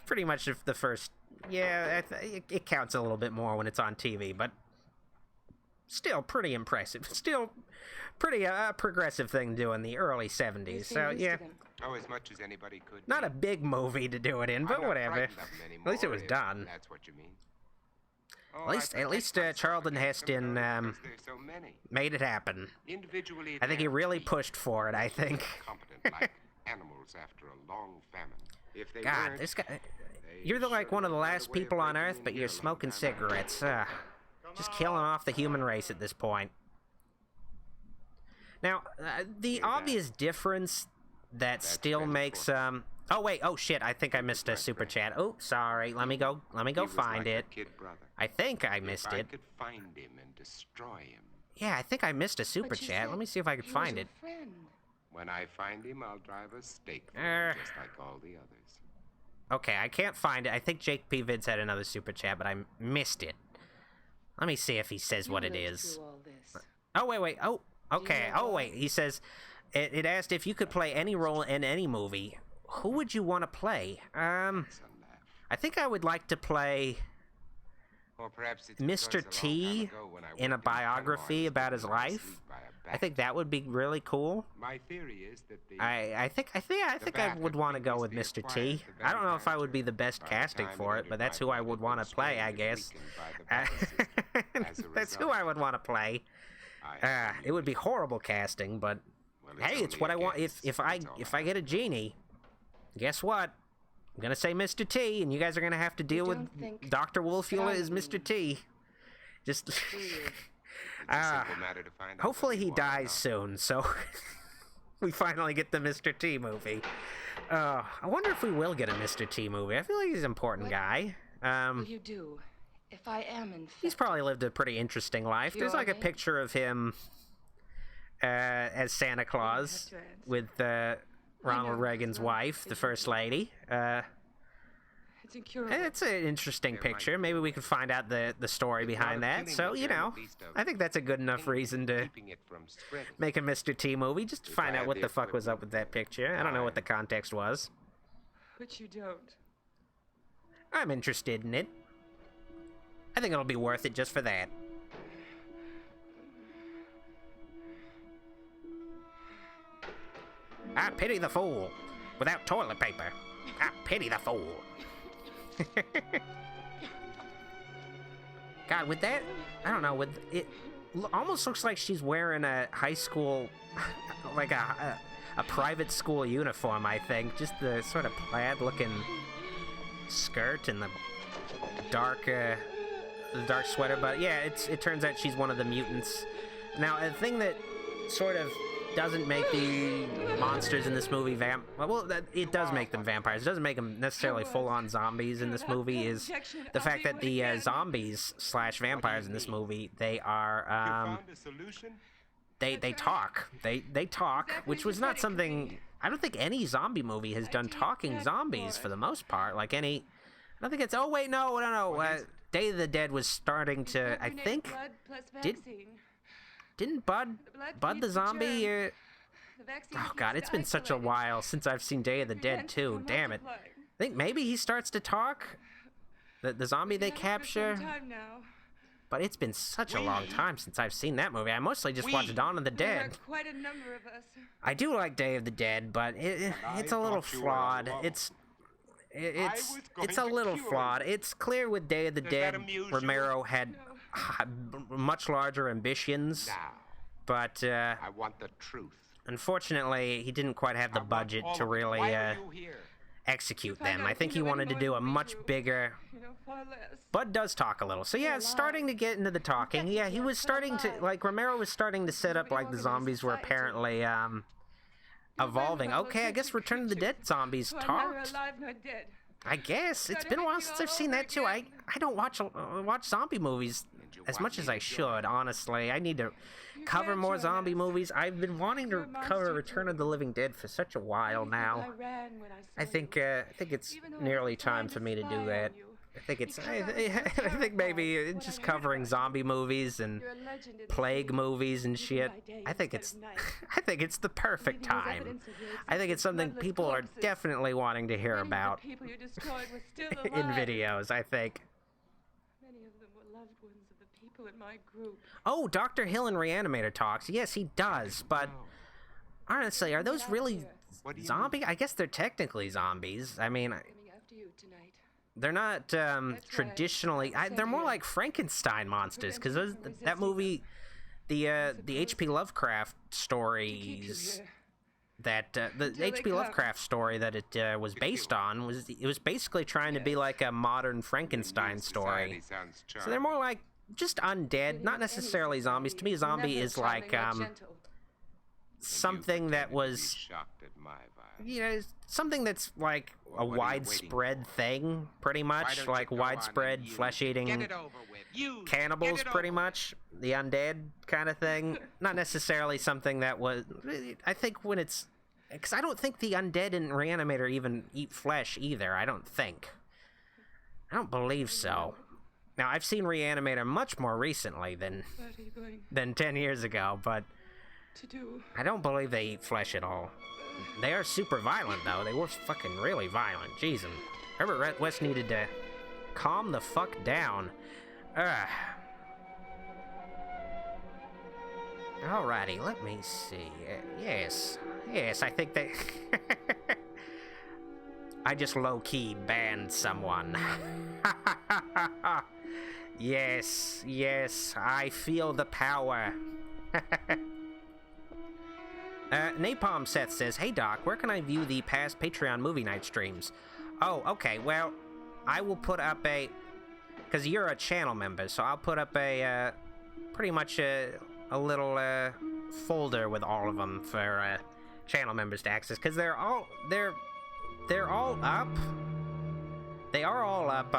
pretty much the first, yeah, it counts a little bit more when it's on TV, but still pretty impressive. Still pretty progressive thing to do in the early 70s, so, yeah. Oh, as much as anybody could. Not a big movie to do it in, but I'm not whatever. frightened of 'em anymore, At least it was if done. That's what you mean. Oh, At least Charlton Heston there's so many. made it happen. Individually, I think he they're really weak, pushed for it, I think. competent, like animals after a long famine. If they God, weren't, this guy... they You're like one of the surely last found a way of people on breaking Earth, in but here you're a long smoking time ago. cigarettes. Just killing off the human race at this point. Now, the that. obvious difference that still been makes forced. oh wait, oh shit, I think I missed a super chat. Oh, sorry. Let me go He was find like a it. kid brother. I think I missed If I it. could find him and destroy him. Yeah, I think I missed a super chat. Let me see if I can find it. When I find him, I'll drive a stake for Er. him, just like all the others. Okay, I can't find it. I think Jake P. Vids had another super chat, but I missed it. Let me see if he says what it is. Oh, wait. Oh, okay. Oh, wait. He says, it asked if you could play any role in any movie. Who would you want to play? That's a laugh. I think I would like to play Or perhaps it's Mr. because a long T time ago when I in a worked Panama, biography I about was his put to life. sleep by a I think that would be really cool. My theory is that the I think I would want to go with Mr. T. I don't know if I would be the best casting for it, but that's who I would want to play, I guess. That's who I would want to play. It would be horrible casting, but hey, it's what I want. If I get a genie, guess what? I'm gonna say Mr. T, and you guys are gonna have to deal with Dr. Wolfula as Mr. T. Just hopefully he dies soon, so we finally get the Mr. T movie. I wonder if we will get a Mr. T movie. I feel like he's an important guy. Will you do if I am infected? He's probably lived a pretty interesting life. There's like a picture of him as Santa Claus with Ronald Reagan's wife, the First Lady. It's incurable. It's an interesting picture. Maybe we could find out the story behind that. So, you know, I think that's a good enough reason to make a Mr. T movie, just to find out what the fuck was up with that picture. I don't know what the context was. But you don't. I'm interested in it. I think it'll be worth it just for that. I pity the fool without toilet paper. I pity the fool. God, with that, I don't know, with it almost looks like she's wearing a high school, like a private school uniform, I think. Just the sort of plaid-looking skirt and the dark sweater. But yeah, it turns out she's one of the mutants. Now, a thing that sort of doesn't make the monsters in this movie it does make them vampires. It doesn't make them necessarily full-on zombies in this movie, is the fact that the zombies / vampires in this movie, they are they talk. They talk, which was not something, I don't think any zombie movie has done talking zombies for the most part. Like I don't think it's, oh wait, no, Day of the Dead was starting to, I think, didn't Bud the zombie? Oh god, it's been such a while since I've seen Day of the Dead too. Damn it. I think maybe he starts to talk. The zombie they capture. But it's been such a long time since I've seen that movie. I mostly just watched Dawn of the Dead. Quite a number of us. I do like Day of the Dead, but it's a little flawed. It's a little flawed. It's clear with Day of the Dead, Romero had much larger ambitions, but I want the truth. Unfortunately, he didn't quite have the budget to really execute them. I think he wanted to do a much bigger... Bud does talk a little. So yeah, starting to get into the talking. Yeah, he was starting to, like, Romero was starting to set up, like, the zombies were apparently evolving. Okay, I guess Return of the Dead zombies talked. I guess. It's been a while since I've seen that too. I don't watch zombie movies as much as I should, honestly. I need to cover more zombie movies. I've been wanting to cover Return of the Living Dead for such a while now. I think it's nearly time for me to do that. I think it's. I think maybe it's just covering zombie movies and plague movies and shit. I think it's. I think it's the perfect time. I think it's something people are definitely wanting to hear about in videos. I think. Many of them were loved ones of the people in my group. Oh, Dr. Hill in Reanimator talks. Yes, he does. But honestly, are those really zombie? I guess they're technically zombies. I mean. They're not traditionally. They're more like Frankenstein monsters, because that movie, the H.P. Lovecraft stories, that the H.P. Lovecraft story that it was based on was basically trying to be like a modern Frankenstein story. So they're more like just undead, not necessarily zombies. To me, a zombie is like something that was, something that's like a widespread thing, pretty much, like widespread flesh-eating cannibals, pretty much, the undead kind of thing. Not necessarily something that was, I think when it's, because I don't think the undead in Reanimator even eat flesh either, I don't believe so. Now, I've seen Reanimator much more recently than 10 years ago, but I don't believe they eat flesh at all. They are super violent, though. They were fucking really violent. Jeez, and Herbert West needed to calm the fuck down. Alrighty, let me see. Yes, I think they... I just low-key banned someone. Yes, I feel the power. Napalm Seth says, "Hey Doc, where can I view the past Patreon movie night streams?" Oh, okay, well, I will put up because you're a channel member, so I'll put up pretty much a little folder with all of them for channel members to access, because they're all up. They are all up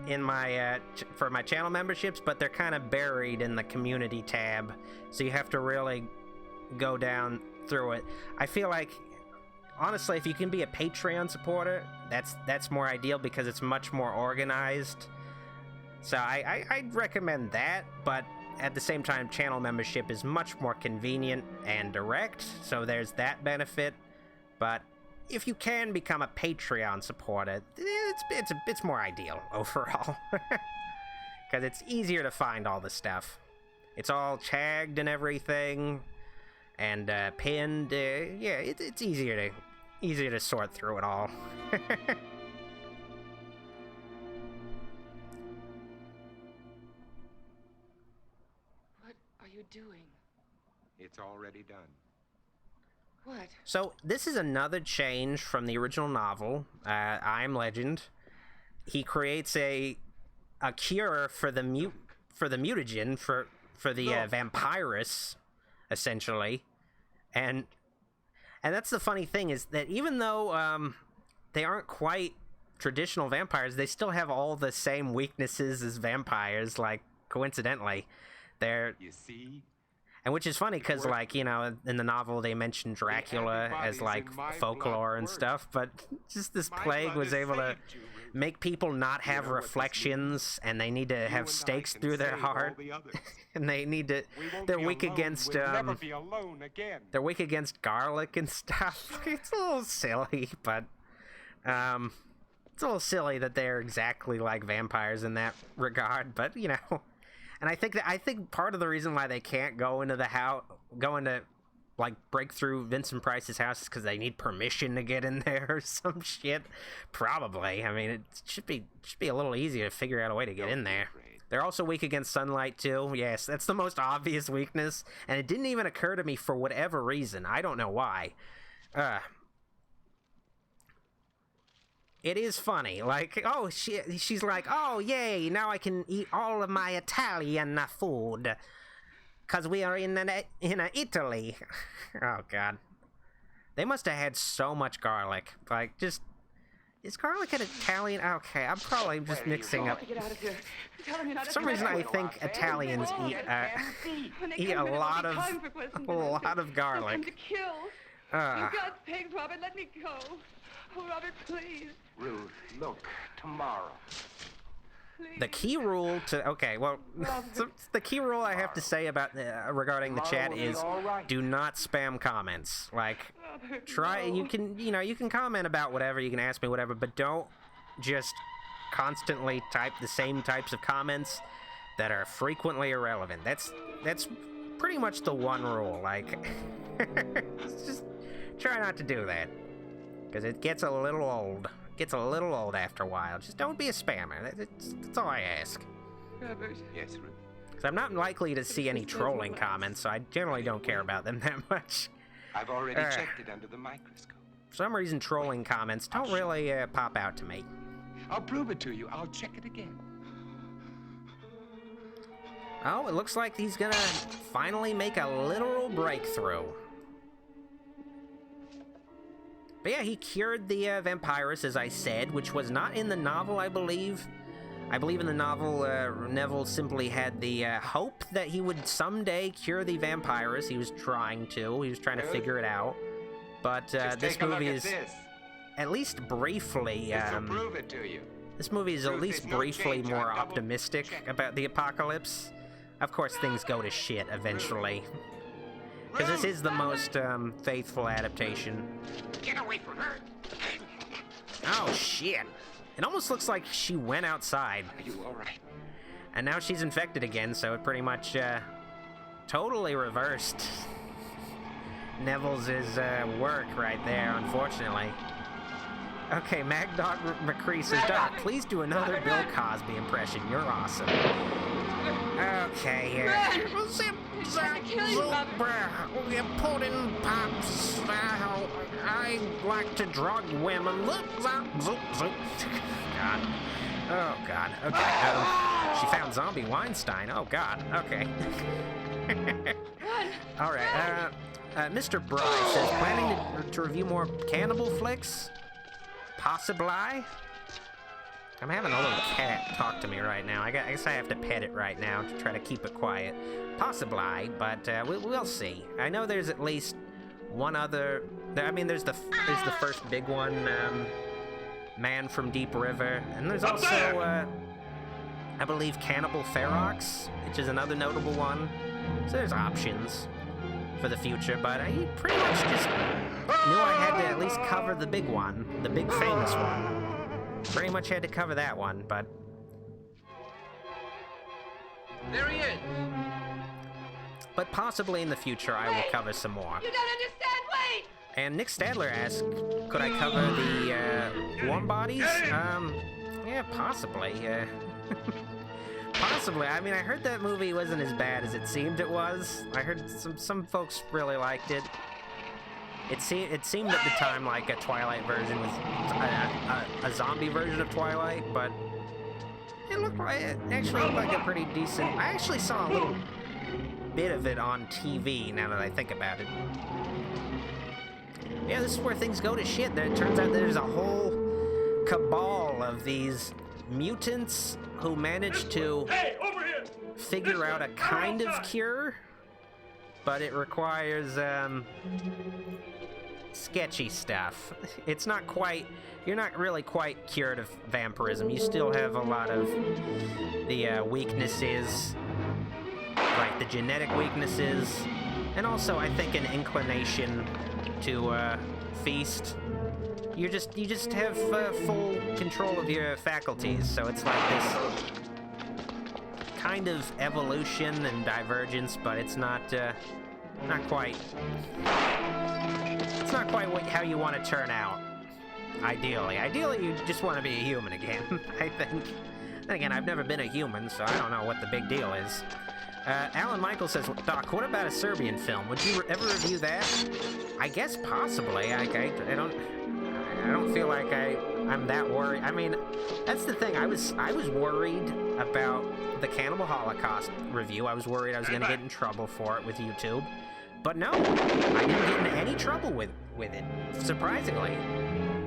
in my for my channel memberships, but they're kind of buried in the community tab, so you have to really go down through it. I feel like, honestly, if you can be a Patreon supporter, that's more ideal, because it's much more organized. So I'd recommend that, but at the same time, channel membership is much more convenient and direct, so there's that benefit. But if you can become a Patreon supporter, it's more ideal overall, because it's easier to find all the stuff. It's all tagged and everything, and pinned. Yeah, it's easier to sort through it all. What are you doing? It's already done. What? So this is another change from the original novel, I Am Legend. He creates a cure for the mutagen, for the vampirus, essentially. And that's the funny thing, is that even though they aren't quite traditional vampires, they still have all the same weaknesses as vampires, like, coincidentally. You see? And which is funny, because, like, in the novel they mention Dracula as, like, folklore and stuff, but just this plague was able to make people not have reflections, and they need to have stakes through their heart, and they're weak against, they're weak against garlic and stuff. It's a little silly, but, it's a little silly that they're exactly like vampires in that regard, but, and I think part of the reason why they can't go into like, break through Vincent Price's house is because they need permission to get in there or some shit. Probably. I mean, it should be a little easier to figure out a way to get in there. They're also weak against sunlight too. Yes, that's the most obvious weakness, and it didn't even occur to me for whatever reason. I don't know why. It is funny, like, oh, she's like, oh, yay, now I can eat all of my Italian food, because we are in Italy. Oh, God. They must have had so much garlic. Like, just, is garlic an Italian? Okay, I'm probably just mixing up. Get out of here. For some reason, I think Italians eat a lot of garlic. To kill. In God's pigs, Robert, let me go. Oh, Robert, please. Ruth, look, tomorrow. Please. The key rule to so the key rule I have to say about regarding the chat is do not spam comments. Like, try you can comment about whatever, you can ask me whatever, but don't just constantly type the same types of comments that are frequently irrelevant. That's pretty much the one rule. Like, just try not to do that, because it gets a little old. Gets a little old after a while. Just don't be a spammer. That's all I ask. Robert. Yes, Ruth. Because I'm not likely to see any trolling comments, so I generally don't care about them that much. I've already checked it under the microscope. For some reason, trolling comments don't really pop out to me. I'll prove it to you. I'll check it again. Oh, it looks like he's gonna finally make a literal breakthrough. But yeah, he cured the vampirus, as I said, which was not in the novel, I believe. I believe in the novel, Neville simply had the hope that he would someday cure the vampirus. He was trying to. He was trying to figure it out. But this movie is at least briefly... This will prove it to you. This movie is at least briefly more optimistic about the apocalypse. Of course, things go to shit eventually. Because this is the most faithful adaptation. Get away from her! Oh, shit. It almost looks like she went outside. Are you all right? And now she's infected again, so it pretty much totally reversed Neville's work right there, unfortunately. Okay, Mad Dog McCree says, Doc, please do another Bill Cosby impression. You're awesome. Okay, trying to kill you, Robert. Pudding pops. I like to drug women. God. Oh, God. Okay. She found Zombie Weinstein. Oh, God. Okay. All right. Mr. Bry says, planning to review more cannibal flicks? Possibly? I'm having a little cat talk to me right now. I guess I have to pet it right now to try to keep it quiet. Possibly, but we'll see. I know there's at least one other... I mean, there's the first big one, Man from Deep River. And there's also, I believe, Cannibal Ferox, which is another notable one. So there's options for the future, but I pretty much just knew I had to at least cover the big one, the big famous one. Pretty much had to cover that one, but... There he is! But possibly in the future I will cover some more. You don't understand, wait! And Nick Stadler asked, could I cover the warm bodies? Yeah, possibly. Possibly. I mean, I heard that movie wasn't as bad as it seemed it was. I heard some folks really liked it. It seemed at the time like a Twilight version was a zombie version of Twilight, but it actually looked like a pretty decent... I actually saw a little bit of it on TV, now that I think about it. Yeah, this is where things go to shit. It turns out there's a whole cabal of these mutants who managed to figure out a kind of cure, but it requires, sketchy stuff. It's not quite... You're not really quite cured of vampirism. You still have a lot of the weaknesses, like the genetic weaknesses, and also I think an inclination to feast. You just have full control of your faculties, so it's like this kind of evolution and divergence, but it's not quite. It's not quite how you want to turn out. Ideally, you just want to be a human again. I think. Then again, I've never been a human, so I don't know what the big deal is. Alan Michael says, Doc, what about a Serbian film? Would you ever review that? I guess possibly. I don't feel like I'm that worried. I mean, that's the thing. I was worried about the Cannibal Holocaust review. I was worried I was going to get in trouble for it with YouTube. But no, I didn't get into any trouble with it, surprisingly.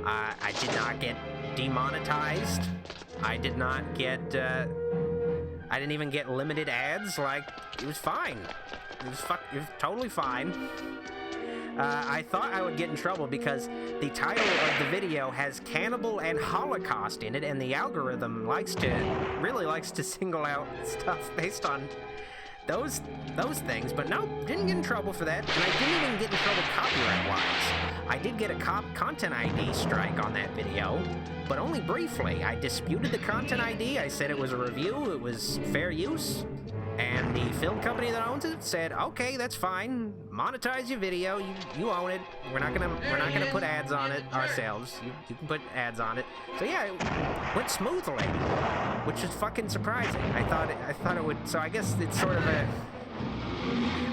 I did not get demonetized. I did not get, I didn't even get limited ads. Like, it was fine. It was totally fine. I thought I would get in trouble because the title of the video has cannibal and Holocaust in it, and the algorithm really likes to single out stuff based on those things, but no, didn't get in trouble for that, and I didn't even get in trouble copyright-wise. I did get a content ID strike on that video, but only briefly. I disputed the content ID, I said it was a review, it was fair use, and the film company that owns it said, okay, that's fine, monetize your video, you own it, we're not gonna put ads on it ourselves, you can put ads on it. So yeah, it went smoothly, which is fucking surprising. I thought it would, so I guess it's sort of a,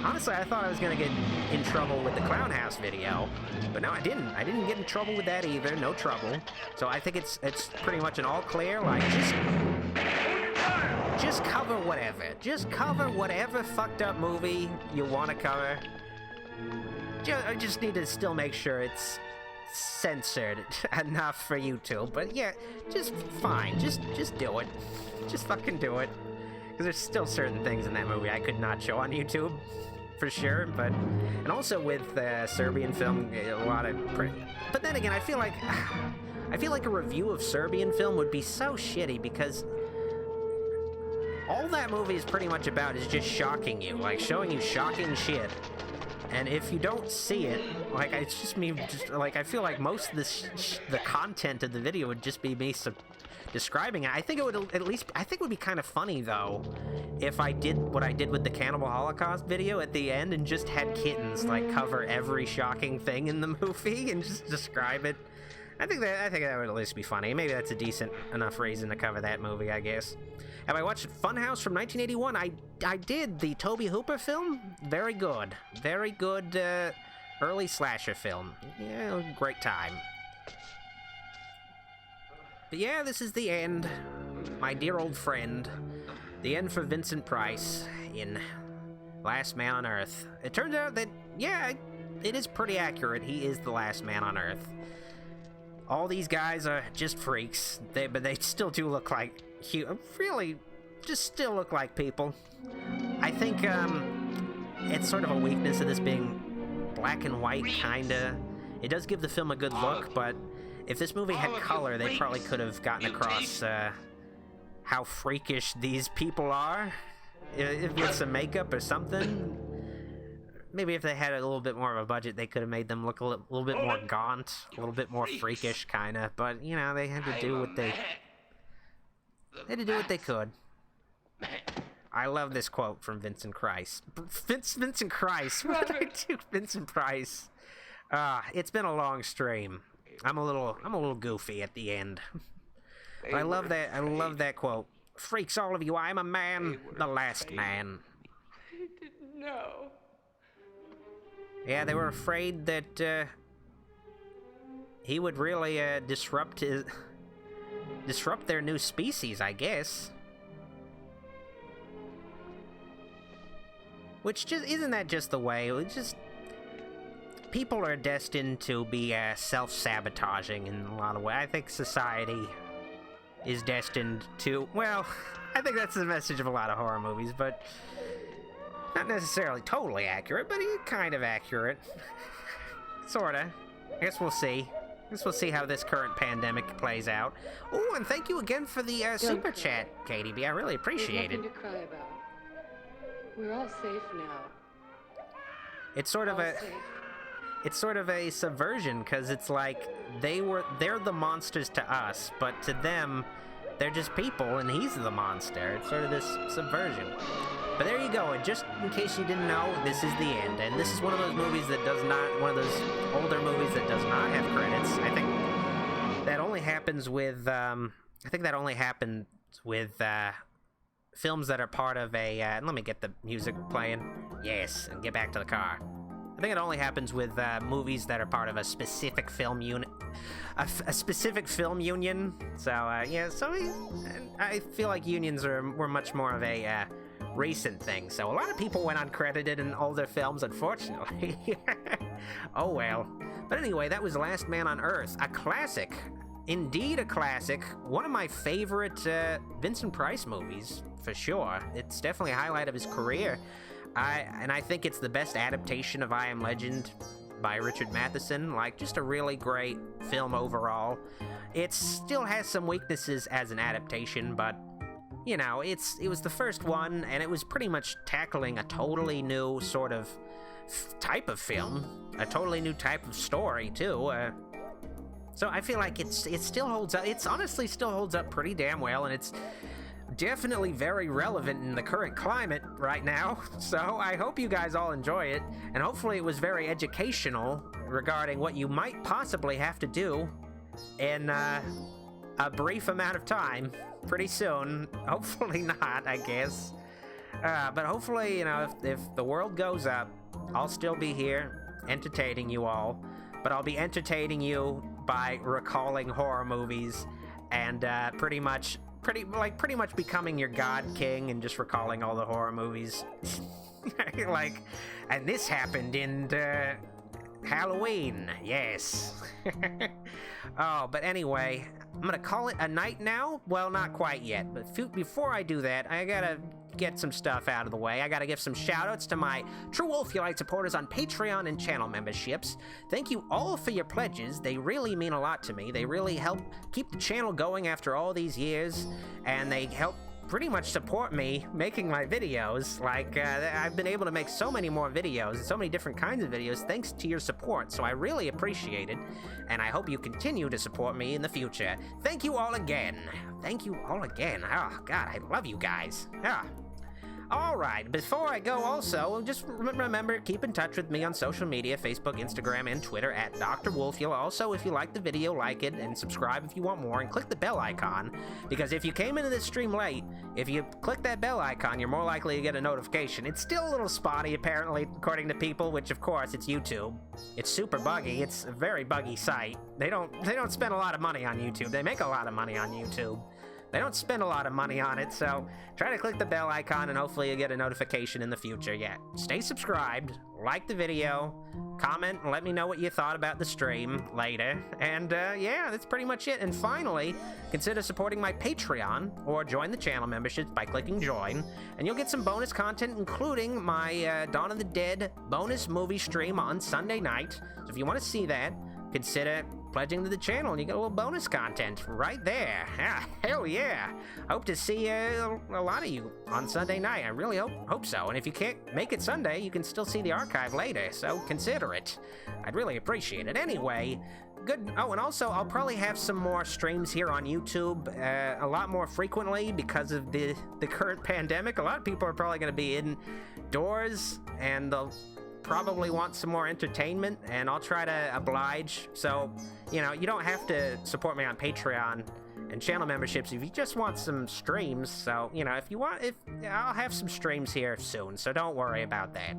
honestly, I thought I was gonna get in trouble with the Clown House video, but no, I didn't get in trouble with that either, no trouble. So I think it's pretty much an all clear, like, just cover whatever. Just cover whatever fucked up movie you want to cover. I just need to still make sure it's censored enough for YouTube. But yeah, just fine. Just do it. Just fucking do it. Because there's still certain things in that movie I could not show on YouTube, for sure. But and also with Serbian film, a lot of. But then again, I feel like a review of Serbian film would be so shitty because all that movie is pretty much about is just shocking you, like showing you shocking shit. And if you don't see it, like it's just me, like I feel like most of the content of the video would just be me describing it. I think it would would be kind of funny though, if I did what I did with the Cannibal Holocaust video at the end and just had kittens like cover every shocking thing in the movie and just describe it. I think that would at least be funny. Maybe that's a decent enough reason to cover that movie, I guess. Have I watched Funhouse from 1981? I did, the Tobe Hooper film. Very good. Very good early slasher film. Yeah, great time. But yeah, this is the end. My dear old friend. The end for Vincent Price in Last Man on Earth. It turns out that, yeah, it is pretty accurate. He is the last man on Earth. All these guys are just freaks, but they still do look like, really, just still look like people. I think it's sort of a weakness of this being black and white, kinda. It does give the film a good look, but if this movie had color, they probably could have gotten across how freakish these people are. If it's some makeup or something. Maybe if they had a little bit more of a budget, they could have made them look a little bit more gaunt, a little bit more freakish, kind of. But, you know, they had to do what they could. I love this quote from Vincent Price. Vincent Price. What did I do? Vincent Price. It's been a long stream. I'm a little goofy at the end. But I love that. I love that quote. Freaks, all of you. I'm a man, the last man. I didn't know. Yeah, they were afraid that he would really disrupt their new species, I guess. Which just isn't that just the way? It's just people are destined to be self-sabotaging in a lot of ways. I think society is destined to. Well, I think that's the message of a lot of horror movies, but. Not necessarily totally accurate, but kind of accurate. Sorta. I guess we'll see. I guess we'll see how this current pandemic plays out. Oh, and thank you again for the super chat, KDB. I really appreciate it. There's nothing to cry about. We're all safe now. It's sort of a subversion, because it's like they're the monsters to us, but to them, they're just people, and he's the monster. It's sort of this subversion. But there you go, and just in case you didn't know, this is the end, and this is one of those movies that does not, one of those older movies that does not have credits. I think that only happens with, films that are part of a, let me get the music playing, yes, and get back to the car. I think it only happens with movies that are part of a specific film unit, a specific film union, so, yeah, so I feel like unions were much more of a, recent thing, so a lot of people went uncredited in older films, unfortunately. Oh well. But anyway, that was Last Man on Earth, a classic. Indeed a classic. One of my favorite Vincent Price movies, for sure. It's definitely a highlight of his career. And I think it's the best adaptation of I Am Legend by Richard Matheson. Like, just a really great film overall. It still has some weaknesses as an adaptation, but, you know, it was the first one, and it was pretty much tackling a totally new sort of type of film, a totally new type of story, too. So I feel like it still holds up. It's honestly still holds up pretty damn well, and it's definitely very relevant in the current climate right now. So I hope you guys all enjoy it, and hopefully it was very educational regarding what you might possibly have to do in a brief amount of time pretty soon. Hopefully not, I guess. But hopefully, you know, if the world goes up, I'll still be here entertaining you all, but I'll be entertaining you by recalling horror movies and pretty much becoming your god king and just recalling all the horror movies. Like, and this happened in Halloween, yes. Oh, but anyway, I'm gonna call it a night now. Well, not quite yet, but before I do that, I gotta get some stuff out of the way. I gotta give some shout-outs to my True Wolfulite supporters on Patreon and channel memberships. Thank you all for your pledges. They really mean a lot to me. They really help keep the channel going after all these years, and they help pretty much support me making my videos. Like, I've been able to make so many more videos and so many different kinds of videos thanks to your support, so I really appreciate it, and I hope you continue to support me in the future. Thank you all again. Thank you all again. Oh, God, I love you guys. Alright, before I go also, just remember, keep in touch with me on social media, Facebook, Instagram, and Twitter at Dr. Wolfula. Also, if you like the video, like it, and subscribe if you want more, and click the bell icon, because if you came into this stream late, if you click that bell icon, you're more likely to get a notification. It's still a little spotty, apparently, according to people, which, of course, it's YouTube. It's super buggy. It's a very buggy site. They don't spend a lot of money on YouTube. They make a lot of money on YouTube. They don't spend a lot of money on it, so try to click the bell icon and hopefully you'll get a notification in the future. Yeah, stay subscribed, like the video, comment, and let me know what you thought about the stream later. And yeah, that's pretty much it. And finally, consider supporting my Patreon or join the channel memberships by clicking join, and you'll get some bonus content, including my Dawn of the Dead bonus movie stream on Sunday night. So if you want to see that, consider pledging to the channel and you get a little bonus content right there. Ah, hell yeah. Hope to see a lot of you on Sunday night. I really hope so. And if you can't make it Sunday, you can still see the archive later, so consider it. I'd really appreciate it. Anyway, good. Oh, and also I'll probably have some more streams here on YouTube a lot more frequently because of the current pandemic. A lot of people are probably going to be indoors and they'll probably want some more entertainment, and I'll try to oblige. So, you know, you don't have to support me on Patreon and channel memberships if you just want some streams. So, you know, if I'll have some streams here soon, so don't worry about that.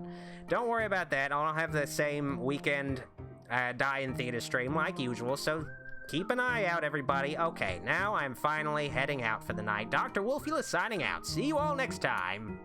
Don't worry about that. I'll have the same weekend die-in theater stream like usual, so keep an eye out, everybody. Okay, now I'm finally heading out for the night. Dr. Wolfula signing out. See you all next time.